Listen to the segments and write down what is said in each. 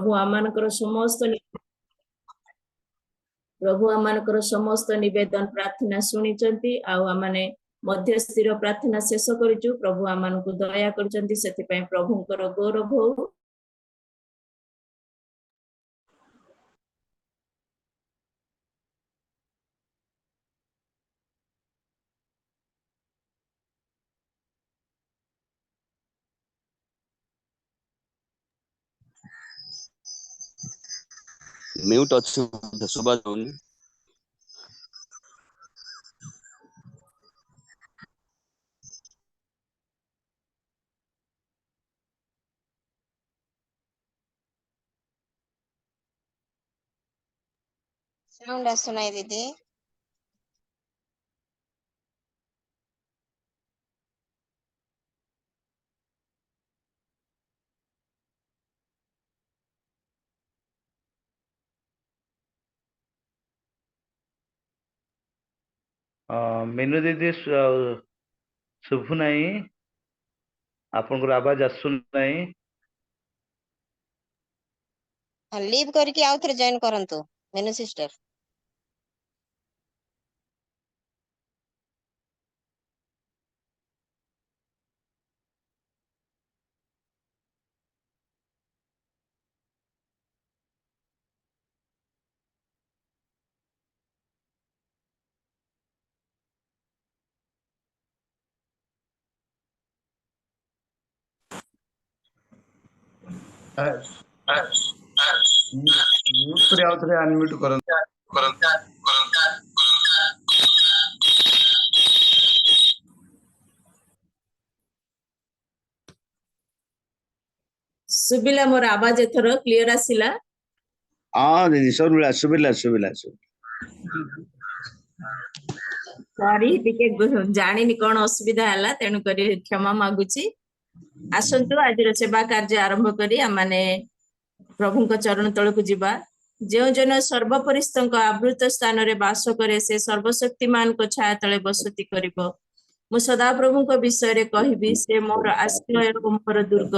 प्रभु आमनकर समस्त निवेदन प्रार्थना शुणी आने मध्यस्थीर प्रार्थना शेष करूँ। प्रभु आम को दया कर प्रभुंकर गौरव हो। म्यूट अच्छे सुबह जाऊनी साउंड सुनाई दीदी। मेनू दीदी शुभु नहीं आपन आवाज आसु नहीं। लीव करके आउ थे जॉइन करंतु मेनू सिस्टर। म्यूट करे आउ थे अनम्यूट करन सुबिला मोर आवाज एथर क्लियर आसिला? हाँ दीदी सुबिला सुबिला सुबिला सॉरी टिके जानिनी कोन असुविधा हला तेनु करी क्षमा मागुची। आसंतु आज सेवा कार्य आरंभ करी आमाने प्रभु को चरण तल को जीवा। जो जन सर्वपरिस्तंक आवृत स्थान रे वास करे से सर्वशक्तिमान को छाया तले बसति करिवो। मु सदा प्रभु को विषय रे कहिबी से मोर आश्रय और मोर दुर्ग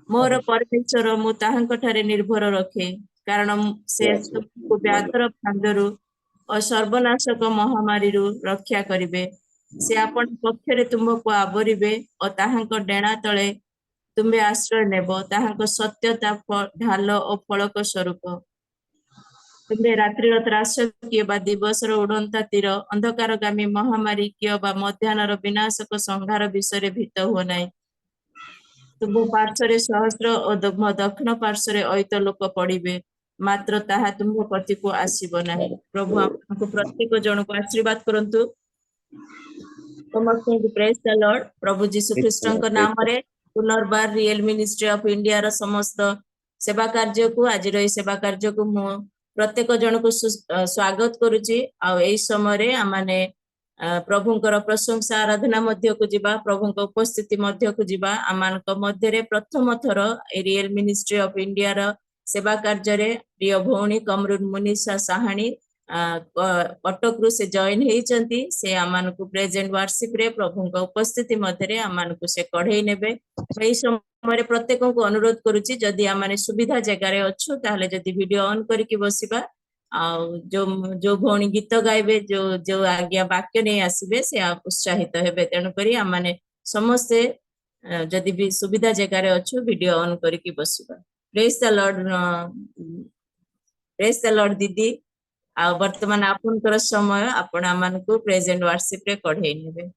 मोर परमेश्वर मु ताहांक ठारे निर्भर रखे। कारण से को व्याधर फांदरु और सर्वनाशक महामारी रु रक्षा करिवे। से आपण पक्षरे तुमको आवरिबे और ताहांक डेणा तले तुम्बे आश्रय नेबो। ताहांक सत्यता ढाल और फलक स्वरूप तुम्बे रात्रिर त्रास किए बा दिवसर उड़ंता तीर अंधकारगामी महामारी किए बा मध्याह्नर विनाशक संहार विषय भीत हुआ नहीं। तुम पार्श्व सहस्र और दक्षिण पार्श्व अयित लोक पड़े मात्र ताहा तुम प्रति को आसीब नहीं। प्रभु आपको प्रत्येक जन को आशीर्वाद करंतु। समस्त प्रेज द लॉर्ड। प्रभु जीसु ख्रीष्ट नाम रे पुनर्बार रियल मिनिस्ट्री ऑफ इंडिया रा समस्त सेवा कार्य को आज रे सेवा कार्य को मु प्रत्येक जन को स्वागत करूची। आ एई समय रे आमाने प्रभुंकर प्रशंसा आराधना मध्य को जीवा। प्रभुंक उपस्थिति मध्य को जीवा। आमानक मध्य रे प्रथम थर रियल मिनिस्ट्री ऑफ इंडिया रा सेवा कार्य रे प्रिय भौणी कमरुन मुनिसा साहानी कटक रु से जॉइन हेचंती। से आमानकु प्रेजेंट वर्शिप रे प्रभुंक उपस्थिति मध्य रे आमानकु से कढेई नेबे। एई समय रे प्रत्येक को अनुरोध करूची जदी आमाने सुविधा जगह रे अछु ताहले जदी वीडियो ऑन करके बसिबा आ जो भौणी गीत गाइबे जो आज्ञा वाक्य नहीं आसीबे से उत्साहित हेबे। तेणु करी आमाने समस्ते जदी भी सुविधा जगह रे अछु वीडियो ऑन करके बसिबा। Praise the Lord. Praise the Lord दीदी। आ वर्तमान आपनकर समय आपण आमानकु प्रेजेंट वर्शिप रे कढेई नेबे।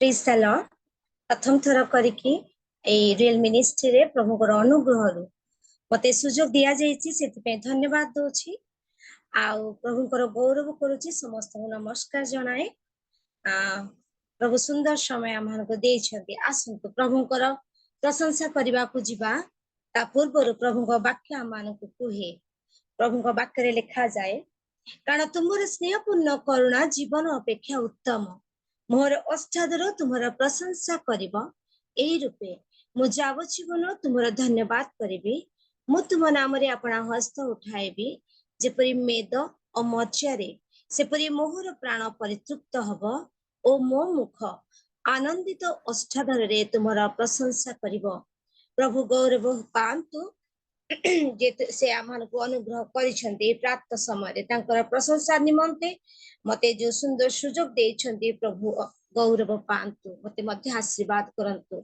Praise the Lord. प्रथम थर करिकी ए रियल मिनिस्ट्री रे प्रभुकर अनुग्रह रु मते सुजोग दिया जायछि सेति पे धन्यवाद दोछि। आउ प्रभुकर गौरव करूछि। समस्त नमस्कार जनाए। प्रभु सुंदर समय आमानकु देइछन्ति। आसंतु प्रभुकर प्रशंसा करबा को जीवा। ता पूर्व प्रभुक वाक्य आमानकु कुहे। प्रभुक वाक्य रे लिखा जाए कारण तुमर स्नेहपूर्ण करुणा जीवन अपेक्षा उत्तम। मोर अष्टादर तुमर प्रशंसा करिबो। एई रूपे मु जाव जीवन तुमर धन्यवाद करिबी। मु तुम नाम रे अपना हस्त उठाइबी। जेपरि मेद और मज्जारे सेपरि मोहर प्राण परितृप्त हब ओ मो मुख आनंदित अष्टादर रे तुमर प्रशंसा करिबो। प्रभु गौरव पांतु। जेतु से आमको अनुग्रह करिसेंती प्राप्त समय तांकर प्रशंसा निमंते मते जो सुंदर सुजोग देइछंती प्रभु गौरव पांतु मते मध्य आशीर्वाद करंतु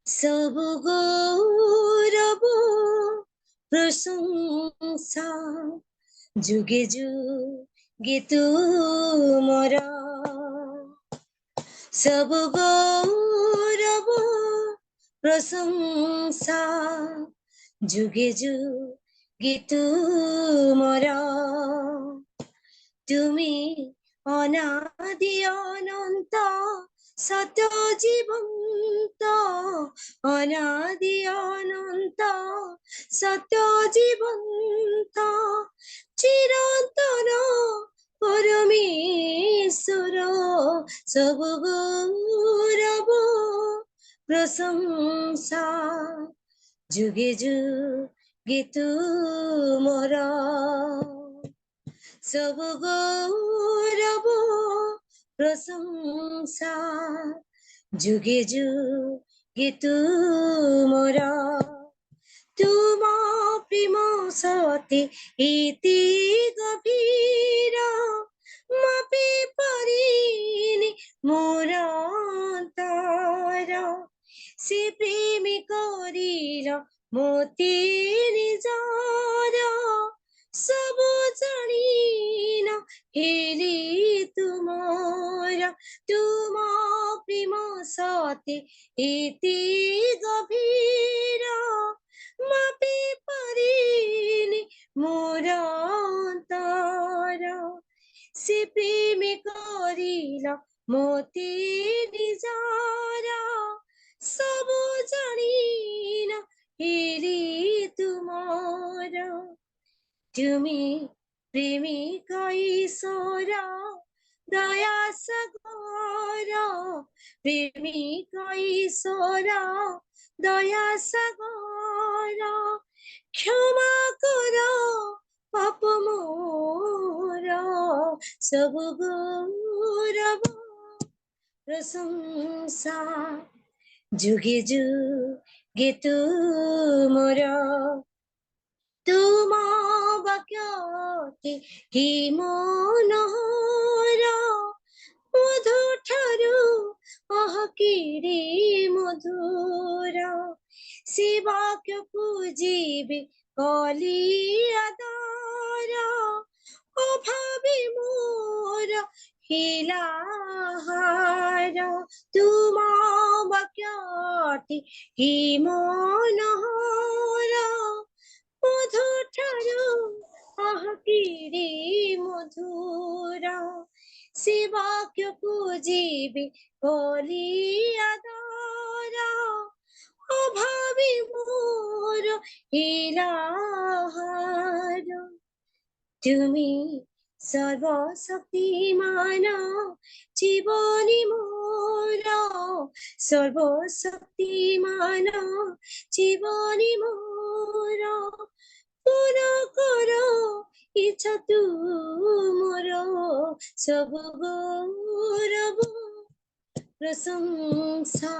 सब गौरव प्रशंसा जुगे जुगे तुमरा सब गौरव प्रशंसा जुगे जुगे तुमरा तुमी अनादि अनंत सत्य जीवंत अनादि अनंत सत्य जीवंत चिरंतन परमेश्वर सब गौरव प्रशंसा जुगे जुगे तुमरा सब गौरव प्रशंसा जुगे जुगे तुमरा तुम प्रेम सते इति गभीर मापे परिनि मोर अंतर से प्रेम करिल मोते निजार सब जानिन हेली तुमरा तुम प्रेम सते इति गभीर मापे परिनि मोर अंतर से प्रेम करिल मोते निजार सब जानिन हेली तुमरा तुमी प्रेमिक ईश्वर दया सागर प्रेमिक ईश्वर दया सागर क्षमा कर पाप मोर सब गौरव प्रशंसा जुगे जुगे तुमरा तुम वाक्यते कि मनोहर मधु ठारू अहकिरी मधुर से वाक्य पूजिबे कली आदर अभावी मोर हिलाहार तुम वाक्यते कि मनोहर मधु ठारू अहकिरी मधुर से वाक्य पूजिबे कली आदर अभावी मोर हिलाहार तुमी सर्वशक्तिमान जीवनी मोर सर्वशक्तिमान जीवनी मोर पूरा करो इच्छा तुमर सब गौरव प्रशंसा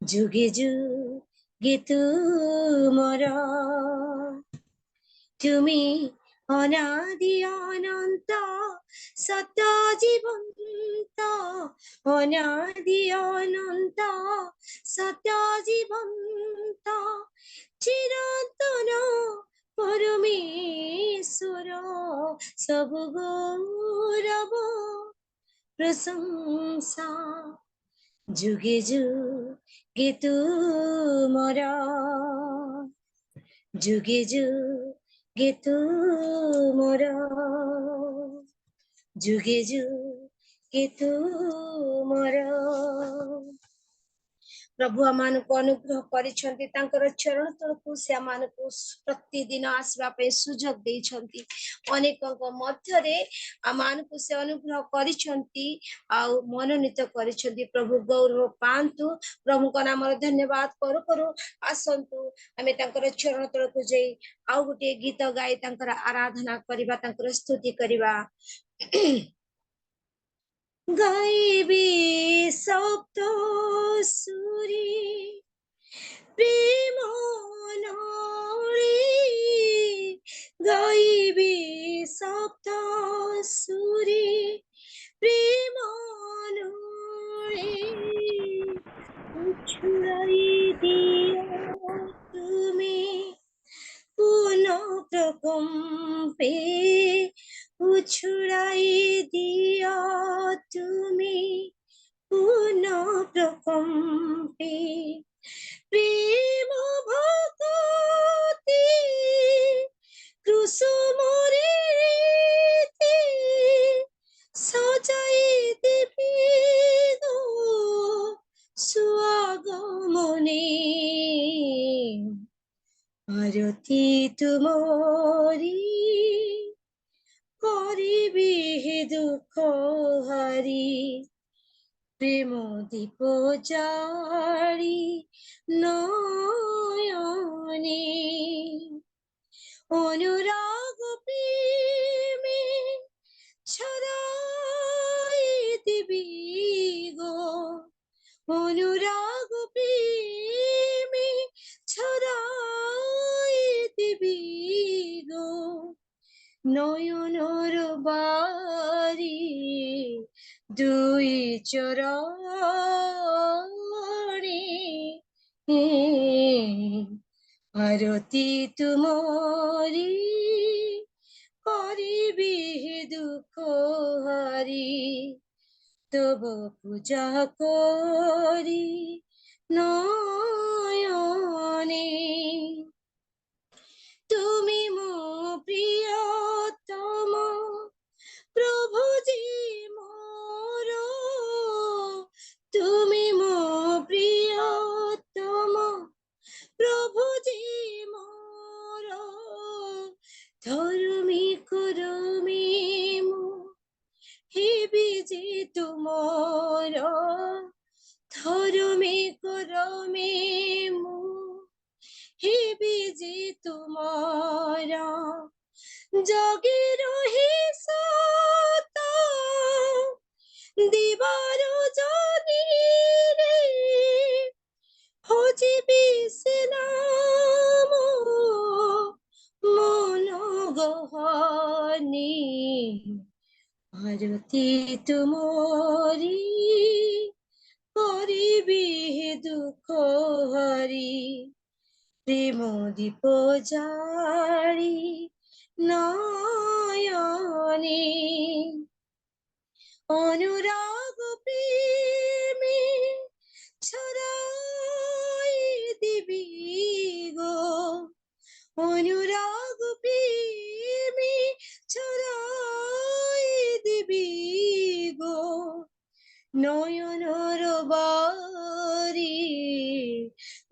जुगे जुगे तुमरा तुमी अनादि अनंत सत्य जीवंत अनादि अनंत सत्य जीवंत चिरंतन परमेश्वर सब गौरव प्रशंसा जुगे जुगे तुमरा जुगे जुगे तुमरा जुगे जुगे तुमरा प्रभु आमानकु अनुग्रह करिसेंती तांकर चरण तळकु से आमानकु प्रतिदिन आसबा पे सुजोग देइछंती अनेकक मध्यरे आमानकु से अनुग्रह करिसेंती आ मनोनीत करिसेंती प्रभु गौरव पांतु प्रभु को नाम धन्यवाद करू करू आसंतु आमे तांकर चरण तळकु जई आ गुटे गीत गाई तांकर आराधना करिबा तांकर स्तुति करिबा गाइबी सप्त सुरी সপ্ত সুরে প্রেম ছুড়াই দিও তুমি পুন প্রকম্পে উছুড়াই দিও তুমি পুন প্রকম্পে প্রেম ভক্তি কুসুমরে সজাই দেবী গো সুয়াগমনে আরতি তুমরি করিবি দুঃখ হারি প্রেম দীপ জারি নয়নে অনুরাগ প্রেমে ছড়াই দিবি গো অনুরাগ প্রেমে ছড়াই দিবি গো নয়নর বারি দুই চরণে আরতি তুমরি করিবি দুঃখ হারি তব পূজা করি নয়নে তুমি মো প্রিয়তম প্রভু জি মোর তুমি মো প্রিয়তম প্রভু জি মোর ধর্মী করমী মো হেবি যে তুমর ধর্মী করমী মো হেবি যে তুমর জগে রহি সত দিবার জনি রে হজিবি সে নাম মন গহনি আরতি তুমরি করিবি দুঃখ হারি প্রেম দীপ জারি নয়নে অনুরাগ প্রেমে ছড়াই দিবি গো অনুরাগ প্রেমে ছড়াই দিবি গো নয়নর বারি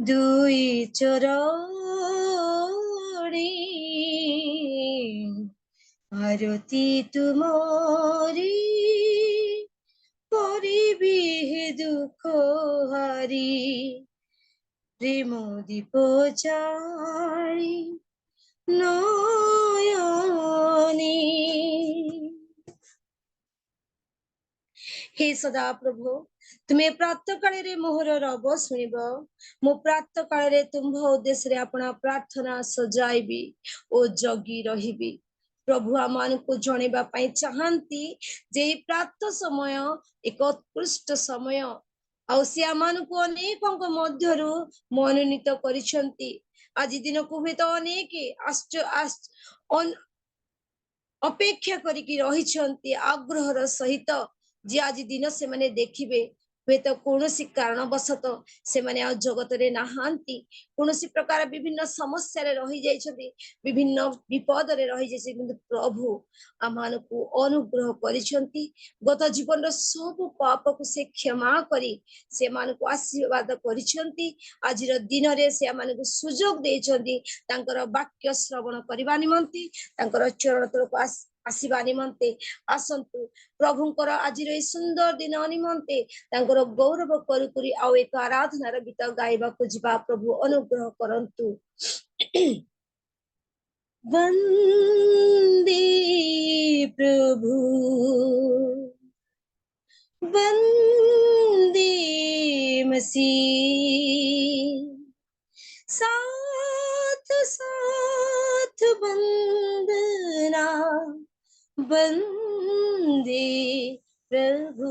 দুই চরণে আরতি তুমরি করিবি দুঃখ হারি প্রেম দীপ জারি নয়নে हे सदा प्रभु तुमे प्रातः काल मोहर रब शुणब मु प्रातः काल तुम्भ उद्देश्य अपना प्रार्थना सजाइबी और जगी रहिबी प्रभु आमान को जणेबा पई चाहंती जे प्रातः समय एक उत्कृष्ट समय आउ से आमान को अनेक मध्यरु मनोनीत करिसंती आज दिन को हुए तो अनेक अपेक्षा करिकी रहिसंती आग्रहर सहित जे आज दिन से माने देखिबे हुए तो कौनसी कारणवशत से माने आ जगत रे नाहांती कौनसी प्रकार विभिन्न समस्या रे रही जाइछथि विभिन्न विपद रे रही जाइछथि किंतु प्रभु आमान को अनुग्रह करिसंती गत जीवन रो सब पाप को से क्षमा करी से मान को आशीर्वाद करिसंती आज रो दिन रे से मान को सुयोग देइछंती तांकर वाक्य श्रवण करबा निमंती तांकर चरण तलक आसीबा निमंते आसंतु प्रभुंकर आज सुंदर दिन निमंते तांकर गौरव करी आउ एक आराधनार गीत गाइबा को जिबा प्रभु अनुग्रह करंतु वंदे प्रभु वंदे मसीह साथ साथ वंदना वंदे प्रभु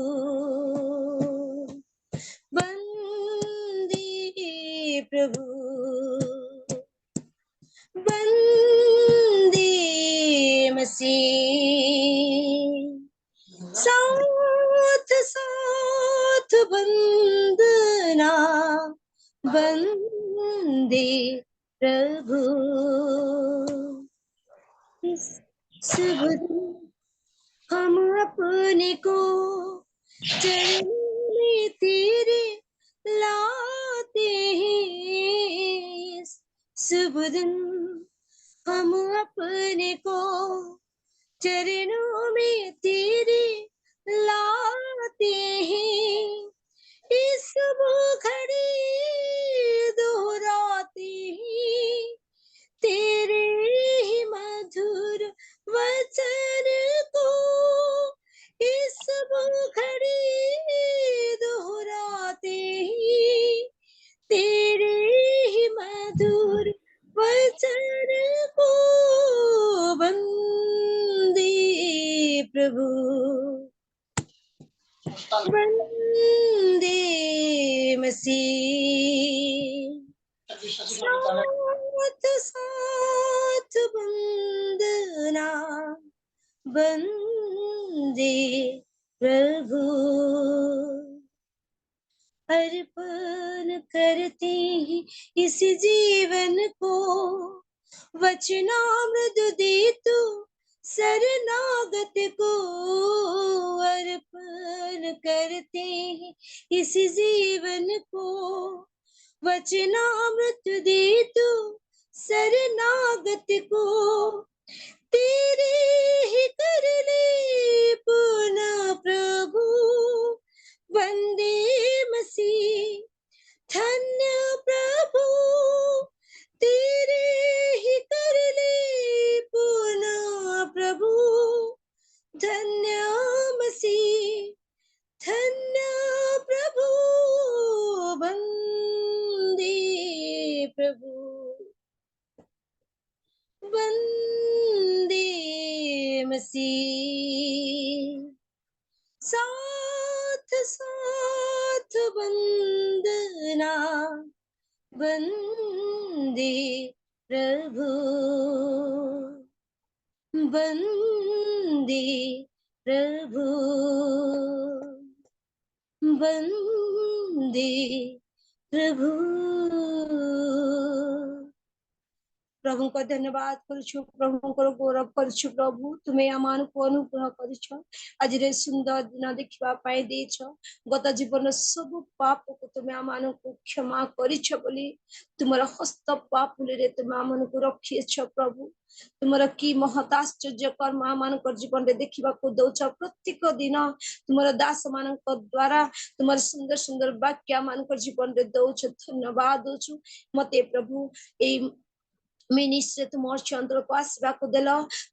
वंदे प्रभु वंदे मसीह साथ साथ वंदना वंदे प्रभु इस शुभ दिन हम अपने को चरण में तेरे लाते हैं शुभ दिन हम अपने को चरणों में तेरे लाते हैं इस घड़ी दोहराते हैं तेरे ही मधुर वचन को इस घड़ी दोहराते हैं तेरे ही मधुर वचन को वंदे प्रभु वंदे मसीह साथ साथ वंदना वंदे प्रभु अर्पण करते हैं इस जीवन को वचनामृत दे तू शरणागत को अर्पण करते हैं इस जीवन को वचनामृत दे तू शरणागत को तेरे ही कर ले पुनः प्रभु वंदे मसीह धन्य प्रभु तेरे ही कर ले पुनः प्रभु धन्य मसीह धन्य प्रभु वंदे प्रभु वंदे मसीह साथ साथ वंदना वंदे प्रभु वंदे प्रभु वंदे प्रभु प्रभु को धन्यवाद करुछु प्रभु को गौरव करुछु प्रभु तुम्हें आमान को अनुग्रह करिछ आज रे सुंदर दिन देखिबा पाए देछ गत जीवन सब पाप को तुम्हें आमान को क्षमा करिछ बोली तुमरा हस्त पाप रे तुम आमान को रखिछ प्रभु तुमरा की महताश्चर्य कर्म आमान को जीवन रे देखिबा को दउछ प्रत्येक दिन तुमरा दास मान को द्वारा तुमर सुंदर सुंदर वाक्य आमान को जीवन रे दउछ धन्यवाद दउछु मते प्रभु ए मिनिस्ट्री तुम चंद्र को आसवा को देल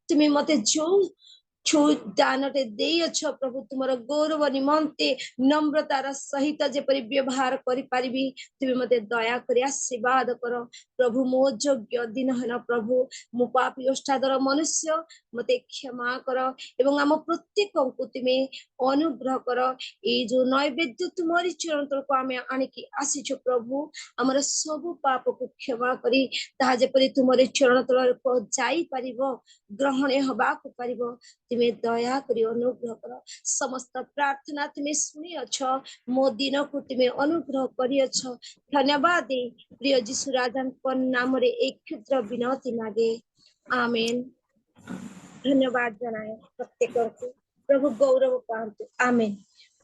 तुम्हें मते जो छो दानटे देयछ प्रभु तुमर गौरव निमंते नम्रतार सहित जेपरि व्यवहार करि पारिबी तुमे मते दया करि आशीर्वाद कर प्रभु मो योग्य दिन हन प्रभु मो पापी अष्टादर मनुष्य मते क्षमा कर एवं आम प्रत्येक को तुमे अनुग्रह कर ए जो नैवेद्य तुमरी चरण तल को आमे आनिकी आसीछ प्रभु हमर सब पाप को क्षमा करी ता जेपरि तुमरी चरण तल को जाई पारिबो ग्रहण हबा को पारिबो तुम्हें दया करी अनुग्रह कर समस्त प्रार्थना तुम्हें सुनी अछ मो दिन को तुम्हें अनुग्रह करी अछ धन्यवाद दे प्रिय जीशु राजन को नाम रे एक क्षुद्र विनती मागे आमेन धन्यवाद जनाए प्रत्येक को प्रभु गौरव पांतु आमेन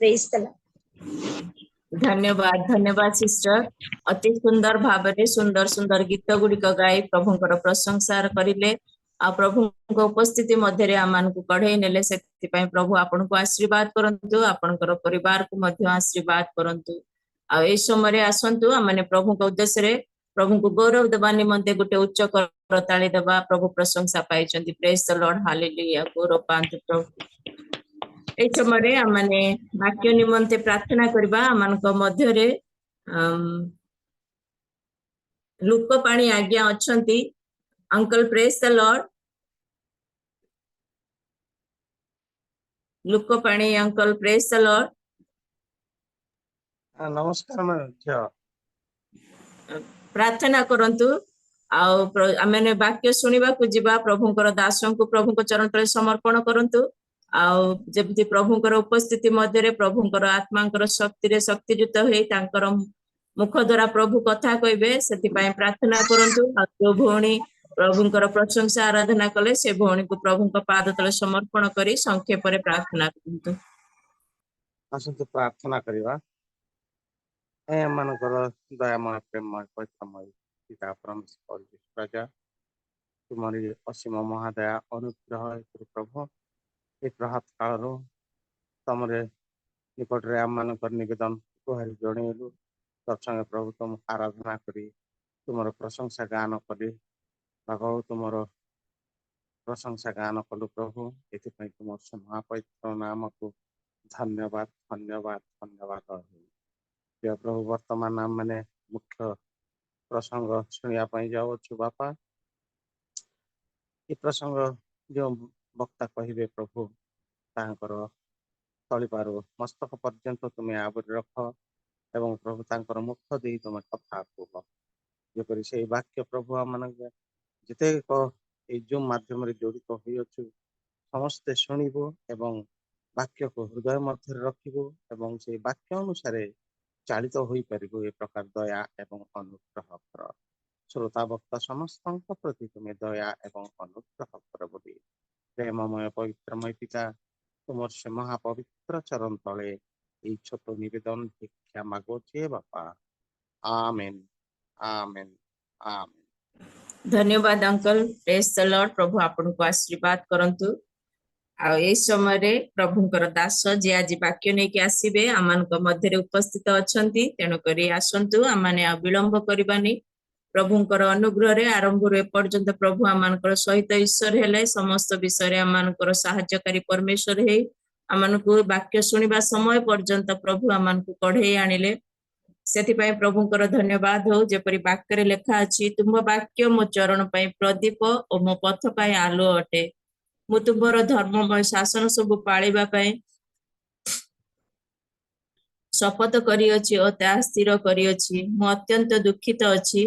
प्रेज द लॉर्ड धन्यवाद धन्यवाद सिस्टर अति सुंदर भावरे सुंदर सुंदर गीत गुड़िक गाई प्रभुंकर प्रशंसा करिले आ प्रभु उपस्थिति मध्य आमान को कढ़ई नेले से प्रभु आपन को आशीर्वाद करंतु आपनकर परिवार को मध्य आशीर्वाद करंतु आ ए समय आसंतु माने प्रभु को उद्देश्य रे प्रभु को गौरव देवा निमंते गुटे उच्च करताली देवा प्रभु प्रशंसा पाइचंती प्रेज द लॉर्ड हालेलुया गौरव पांतु प्रभु ए समय माने वाक्य निमंते प्रार्थना करबा आमान को मध्य रे लुकपाणी आज्ञा अछंती अंकल प्रेज द लॉर्ड ଲୁକପାଣି ଅଙ୍କଲ ପ୍ରେଜ୍ ଦ ଲର୍ଡ। ନମସ୍କାର ଝିଅ। ପ୍ରାର୍ଥନା କରନ୍ତୁ ଆଉ ଆମେ ବାକ୍ୟ ଶୁଣିବାକୁ ଯିବା। ପ୍ରଭୁଙ୍କର ଦାସଙ୍କୁ ପ୍ରଭୁଙ୍କ ଚରଣ ତଳେ ସମର୍ପଣ କରନ୍ତୁ ଆଉ ଯେମିତି ପ୍ରଭୁଙ୍କର ଉପସ୍ଥିତି ମଧ୍ୟରେ ପ୍ରଭୁଙ୍କର ଆତ୍ମାଙ୍କର ଶକ୍ତିରେ ଶକ୍ତିଯୁକ୍ତ ହେଇ ତାଙ୍କର ମୁଖ ଦ୍ୱାରା ପ୍ରଭୁ କଥା କହିବେ ସେଥିପାଇଁ ପ୍ରାର୍ଥନା କରନ୍ତୁ। ଆଉ ଯୋଉ ଭଉଣୀ ପ୍ରଭୁଙ୍କର ପ୍ରଶଂସା ଆରାଧନା କଲେ ସେ ଭଉଣୀକୁ ପ୍ରଭୁଙ୍କ ପାଦ ତଳେ ସମର୍ପଣ କରି ସଂକ୍ଷେପରେ ପ୍ରାର୍ଥନା କରନ୍ତୁ। ଆସନ୍ତୁ ପ୍ରାର୍ଥନା କରିବା। ଏମାନଙ୍କର ଦୟାମୟ ପ୍ରେମମୟ ପବିତ୍ରମୟ ପିତା ପରମେଶ୍ୱର ରାଜା ତୁମରି ଅସୀମ ମହାଦୟା ଅନୁଗ୍ରହ ହେତୁ ପ୍ରଭୁ ଏ ପ୍ରଭାତ କାଳରୁ ତମରେ ନିକଟରେ ଆମମାନଙ୍କର ନିବେଦନ ଗୁହାରି ଜଣେଇଲୁ। ତତ୍ସଙ୍ଗେ ପ୍ରଭୁ ତୁମକୁ ଆରାଧନା କରି ତୁମର ପ୍ରଶଂସା ଗାନ କଲି। ଭଗବ ତୁମର ପ୍ରଶଂସା ଗାନ କଲୁ ପ୍ରଭୁ। ଏଥିପାଇଁ ତୁମର ସେ ମହାପବିତ୍ର ନାମକୁ ଧନ୍ୟବାଦ ଧନ୍ୟବାଦ ଧନ୍ୟବାଦ। ପ୍ରିୟ ପ୍ରଭୁ ବର୍ତ୍ତମାନ ଆମେ ମୁଖ୍ୟ ପ୍ରସଙ୍ଗ ଶୁଣିବା ପାଇଁ ଯାଉଅଛୁ ବାପା। ଏ ପ୍ରସଙ୍ଗ ଯେଉଁ ବକ୍ତା କହିବେ ପ୍ରଭୁ ତାଙ୍କର ତଳିପାରୁ ମସ୍ତକ ପର୍ଯ୍ୟନ୍ତ ତୁମେ ଆବରି ରଖ ଏବଂ ପ୍ରଭୁ ତାଙ୍କର ମୁଖ ଦେଇ ତୁମେ କଥା କୁହ। ଯେପରି ସେଇ ବାକ୍ୟ ପ୍ରଭୁ ଆମମାନଙ୍କ ଯେତେକ ଏଇ ଜୁମ୍ ମାଧ୍ୟମରେ ଜଡ଼ିତ ହୋଇଅଛୁ ସମସ୍ତେ ଶୁଣିବୁ ଏବଂ ବାକ୍ୟକୁ ହୃଦୟ ମଧ୍ୟରେ ରଖିବୁ ଏବଂ ସେଇ ବାକ୍ୟ ଅନୁସାରେ ଚାଳିତ ହୋଇପାରିବୁ। ଏ ପ୍ରକାର ଦୟା ଏବଂ ଅନୁଗ୍ରହ କର। ଶ୍ରୋତା ବକ୍ତା ସମସ୍ତଙ୍କ ପ୍ରତି ତୁମେ ଦୟା ଏବଂ ଅନୁଗ୍ରହ କର ବୋଲି ପ୍ରେମମୟ ପବିତ୍ରମୟ ପିତା ତୁମର ସେ ମହାପବିତ୍ର ଚରଣ ତଳେ এই ছোট নিবেদন ভিক্ষা মাগুছি বাপা। Amen amen amen. ଧନ୍ୟବାଦ ଅଙ୍କଲ। Praise the Lord. ପ୍ରଭୁ ଆପଣଙ୍କୁ ଆଶୀର୍ବାଦ କରନ୍ତୁ। ଆଉ ଏଇ ସମୟରେ ପ୍ରଭୁଙ୍କର ଦାସ ଯିଏ ଆଜି ବାକ୍ୟ ନେଇକି ଆସିବେ ଆମମାନଙ୍କ ମଧ୍ୟରେ ଉପସ୍ଥିତ ଅଛନ୍ତି। ତେଣୁକରି ଆସନ୍ତୁ ଆମମାନେ ଆଉ ବିଳମ୍ବ କରିବାନି। ପ୍ରଭୁଙ୍କର ଅନୁଗ୍ରହରେ ଆରମ୍ଭରୁ ଏପର୍ଯ୍ୟନ୍ତ ପ୍ରଭୁ ଆମମାନଙ୍କର ସହିତ ଈଶ୍ୱର ହେଲେ ସମସ୍ତ ବିଷୟରେ ଆମମାନଙ୍କର ସାହାଯ୍ୟକାରୀ ପରମେଶ୍ୱର ହେଇ ଆମମାନଙ୍କୁ ବାକ୍ୟ ଶୁଣିବା ସମୟ ପର୍ଯ୍ୟନ୍ତ ପ୍ରଭୁ ଆମମାନଙ୍କୁ କଢେଇ ଆଣିଲେ। ସେଥିପାଇଁ ପ୍ରଭୁଙ୍କର ଧନ୍ୟବାଦ ହଉ। ଯେପରି ବାକ୍ୟରେ ଲେଖା ଅଛି ତୁମ ବାକ୍ୟ ମୋ ଚରଣ ପାଇଁ ପ୍ରଦୀପ ଓ ମୋ ପଥ ପାଇଁ ଆଲୁଅ ଅଟେ। ମୁଁ ତୁମର ଧର୍ମମୟ ଶାସନ ସବୁ ପାଳିବା ପାଇଁ ଶପଥ କରିଅଛି ଓ ତାହା ସ୍ଥିର କରିଅଛି। ମୁଁ ଅତ୍ୟନ୍ତ ଦୁଃଖିତ ଅଛି।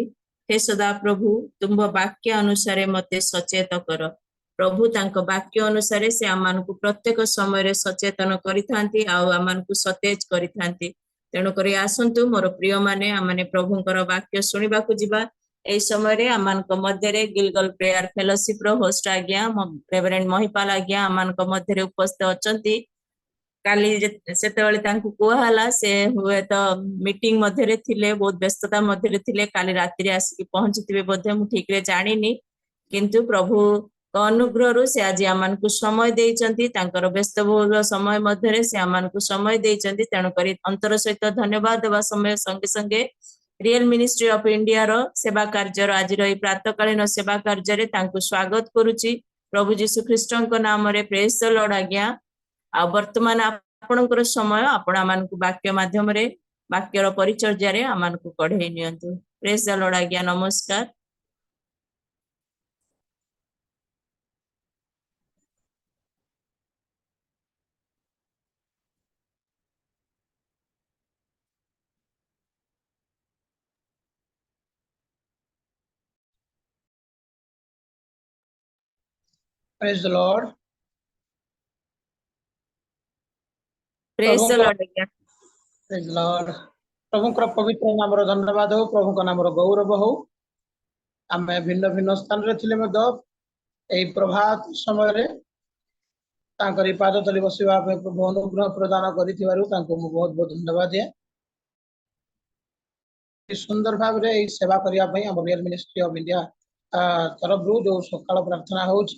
ହେ ସଦା ପ୍ରଭୁ ତୁମ ବାକ୍ୟ ଅନୁସାରେ ମତେ ସଚେତ କର। ପ୍ରଭୁ ତାଙ୍କ ବାକ୍ୟ ଅନୁସାରେ ସେ ଆମମାନଙ୍କୁ ପ୍ରତ୍ୟେକ ସମୟରେ ସଚେତନ କରିଥାନ୍ତି ଆଉ ଆମମାନଙ୍କୁ ସତେଜ କରିଥାନ୍ତି। ତେଣୁକରି ଆସନ୍ତୁ ମୋର ପ୍ରିୟମାନେ ଆମମାନେ ପ୍ରଭୁଙ୍କର ବାକ୍ୟ ଶୁଣିବାକୁ ଯିବା। এই ସମୟରେ ଆମମାନଙ୍କ ମଧ୍ୟରେ ଗିଲଗଲ ପ୍ରେୟାର ଫେଲୋସିପ ର ହୋଷ୍ଟ ଆଜ୍ଞା ରେଭରେଣ୍ଡ ମହିପାଲ ଆଜ୍ଞା ଆମମାନଙ୍କ ମଧ୍ୟରେ ଉପସ୍ଥିତ ଅଛନ୍ତି। କାଲି ସେତେବେଳେ ତାଙ୍କୁ କୁହାହେଲା ସେ ହୁଏତ ମିଟିଂ ମଧ୍ୟରେ ଥିଲେ, ବହୁତ ବ୍ୟସ୍ତତା ମଧ୍ୟରେ ଥିଲେ। କାଲି ରାତିରେ ଆସିକି ପହଞ୍ଚିଥିବେ ବୋଧେ, ମୁଁ ଠିକରେ ଜାଣିନି। କିନ୍ତୁ ପ୍ରଭୁଙ୍କ ଅନୁଗ୍ରହରୁ ସେ ଆଜି ଆମମାନଙ୍କୁ ସମୟ ଦେଇଛନ୍ତି। ତାଙ୍କର ବ୍ୟସ୍ତବହୁଳ ସମୟ ମଧ୍ୟରେ ସେ ଆମମାନଙ୍କୁ ସମୟ ଦେଇଛନ୍ତି। ତେଣୁକରି ଅନ୍ତର ସହିତ ଧନ୍ୟବାଦ ଦେବା ସମୟ ସଙ୍ଗେ ସଙ୍ଗେ ରିଏଲ ମିନିଷ୍ଟ୍ରି ଅଫ ଇଣ୍ଡିଆର ସେବା କାର୍ଯ୍ୟର ଆଜିର ଏହି ପ୍ରାତଃକାଳୀନ ସେବା କାର୍ଯ୍ୟରେ ତାଙ୍କୁ ସ୍ୱାଗତ କରୁଛି ପ୍ରଭୁ ଯୀଶୁ ଖ୍ରୀଷ୍ଟଙ୍କ ନାମରେ। ପ୍ରେଜ୍ ଦ ଲର୍ଡ ଆଜ୍ଞା। ଆଉ ବର୍ତ୍ତମାନ ଆପଣଙ୍କର ସମୟ। ଆପଣ ଆମମାନଙ୍କୁ ବାକ୍ୟ ମାଧ୍ୟମରେ ବାକ୍ୟର ପରିଚର୍ଯାରେ ଆମମାନଙ୍କୁ କଢେଇ ନିଅନ୍ତୁ। ପ୍ରେଜ୍ ଦ ଲର୍ଡ ଆଜ୍ଞା। ନମସ୍କାର। Praise the Lord. ପ୍ରେଜ୍ ଦ ଲର୍ଡ ଆଜ୍ଞା। Praise the Lord. ପ୍ରଭୁଙ୍କର ପବିତ୍ର ନାମର ଧନ୍ୟବାଦ ହଉ, ପ୍ରଭୁଙ୍କ ନାମର ଗୌରବ ହଉ। ଆମେ ଭିନ୍ନ ଭିନ୍ନ ସ୍ଥାନରେ ଥିଲେ ମଧ୍ୟ ଏହି ପ୍ରଭାତ ସମୟରେ ତାଙ୍କରି ପାଦ ତଳେ ବସିବା ପାଇଁ ପ୍ରଭୁ ଅନୁଗ୍ରହ ପ୍ରଦାନ କରିଥିବାରୁ ତାଙ୍କୁ ମୁଁ ବହୁତ ବହୁତ ଧନ୍ୟବାଦ ଦିଏ। ସୁନ୍ଦର ଭାବରେ ଏହି ସେବା କରିବା ପାଇଁ ଆମ ରିଏଲ ମିନିଷ୍ଟ୍ରି ଅଫ ଇଣ୍ଡିଆ ତରଫରୁ ଯୋଉ ସକାଳ ପ୍ରାର୍ଥନା ହଉଛି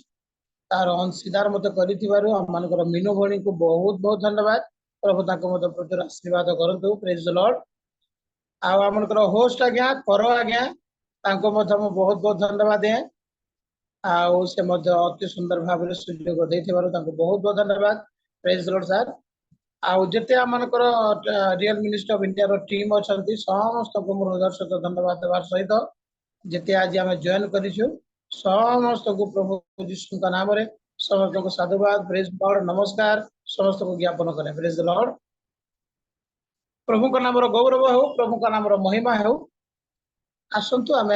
ତାର ଅଂଶୀଦାର ମତେ କରିଥିବାରୁ ଆମମାନଙ୍କର ମିନୁ ଭଉଣୀଙ୍କୁ ବହୁତ ବହୁତ ଧନ୍ୟବାଦ। ପ୍ରଭୁ ତାଙ୍କୁ ମଧ୍ୟ ପ୍ରଚୁର ଆଶୀର୍ବାଦ କରନ୍ତୁ। ପ୍ରେଜ୍ ଦ ଲର୍ଡ। ଆଉ ଆମମାନଙ୍କର ହୋଷ୍ଟ ଆଜ୍ଞା କର ଆଜ୍ଞା, ତାଙ୍କୁ ମଧ୍ୟ ମୁଁ ବହୁତ ବହୁତ ଧନ୍ୟବାଦ ଦିଏ। ଆଉ ସେ ମଧ୍ୟ ଅତି ସୁନ୍ଦର ଭାବରେ ସୁଯୋଗ ଦେଇଥିବାରୁ ତାଙ୍କୁ ବହୁତ ବହୁତ ଧନ୍ୟବାଦ। ପ୍ରେଜ୍ ଦ ଲର୍ଡ ସାର୍। ଆଉ ଯେତେ ଆମମାନଙ୍କର ରିଏଲ ମିନିଷ୍ଟ୍ରି ଅଫ ଇଣ୍ଡିଆର ଟିମ୍ ଅଛନ୍ତି ସମସ୍ତଙ୍କୁ ମୁଁ ହୃଦୟ ସହିତ ଧନ୍ୟବାଦ ଦେବାର ସହିତ ଯେତେ ଆଜି ଆମେ ଜଏନ୍ କରିଛୁ ସମସ୍ତଙ୍କୁ ପ୍ରଭୁ ଯୀଶୁଙ୍କ ନାମରେ ସମସ୍ତଙ୍କୁ ସାଧୁବାଦ। ପ୍ରେଜ୍ ଦ ଲର୍ଡ। ନମସ୍କାର। समस्त को ज्ञापन करें। Praise the Lord. प्रभु का नाम गौरव हो, प्रभु का नाम महिमा हो। आसतु आम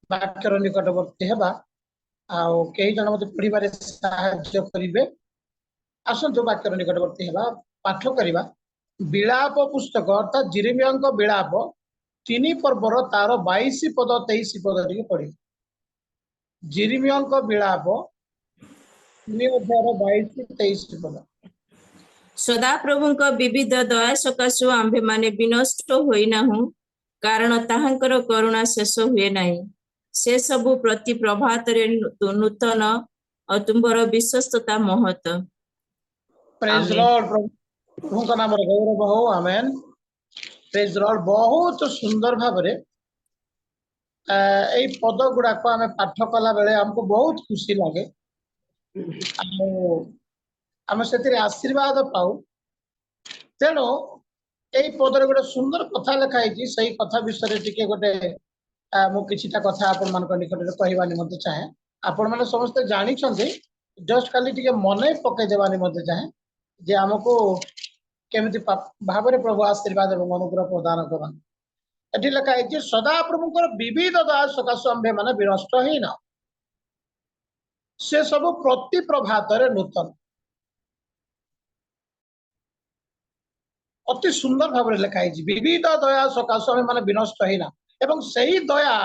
वाक्यर निकटवर्ती हेबा आउ कई जन मत पढ़िबारे साहाय्य करिवे। आसतु वाक्यर निकटवर्ती हेबा पाठ करिबा। विलाप पुस्तक अर्थात जिरेमिया विलाप 3 पर्वर तार 22 पद 23 पद टिके पढ़ी। जिरेमिया विलाप 3 अध्याय 22 23 पद। सदा प्रभुଙ୍କ विविध दया सकाशु आम्भे माने विनष्ट होइनाहु, कारण ताहांकर करुणा शेष हुए नाही। से सबु प्रति प्रभातरे नूतन और तुम्बर विश्वस्तता महत। प्रेज आमेन। लॉर्ड। प्रभु का नाम गौरव हो। आमेन। Praise Lord. बहुत सुंदर भाबरे एई पद गुडाक आमे पाठ कला बेले हमको बहुत खुशी लागे। आमे सेतिरे आशीर्वाद पाऊ। तेणु एई पदरे गोटे सुंदर कथा लिखा है सही कथा विषय टिके गोटे मु किछिटा कथा आपण मान निकटरे कहवा निमंते चाहे। आपण माने समस्त जानि छथि, जस्ट खाली टिके मने पके देवा निमंते चाहे जे हमको केमिति भाबरे प्रभु आशीर्वाद एवं अनुग्रह प्रदान करन। एठी लिखा है सदा प्रभुकर विविध दया सकाशु आम्भे माने विनष्ट होइना, से सब प्रति प्रभातरे नूतन। अति सुंदर भाव लिखा है विविध दया सकाशु आम्भे माने विनष्ट होइना एवं सही दया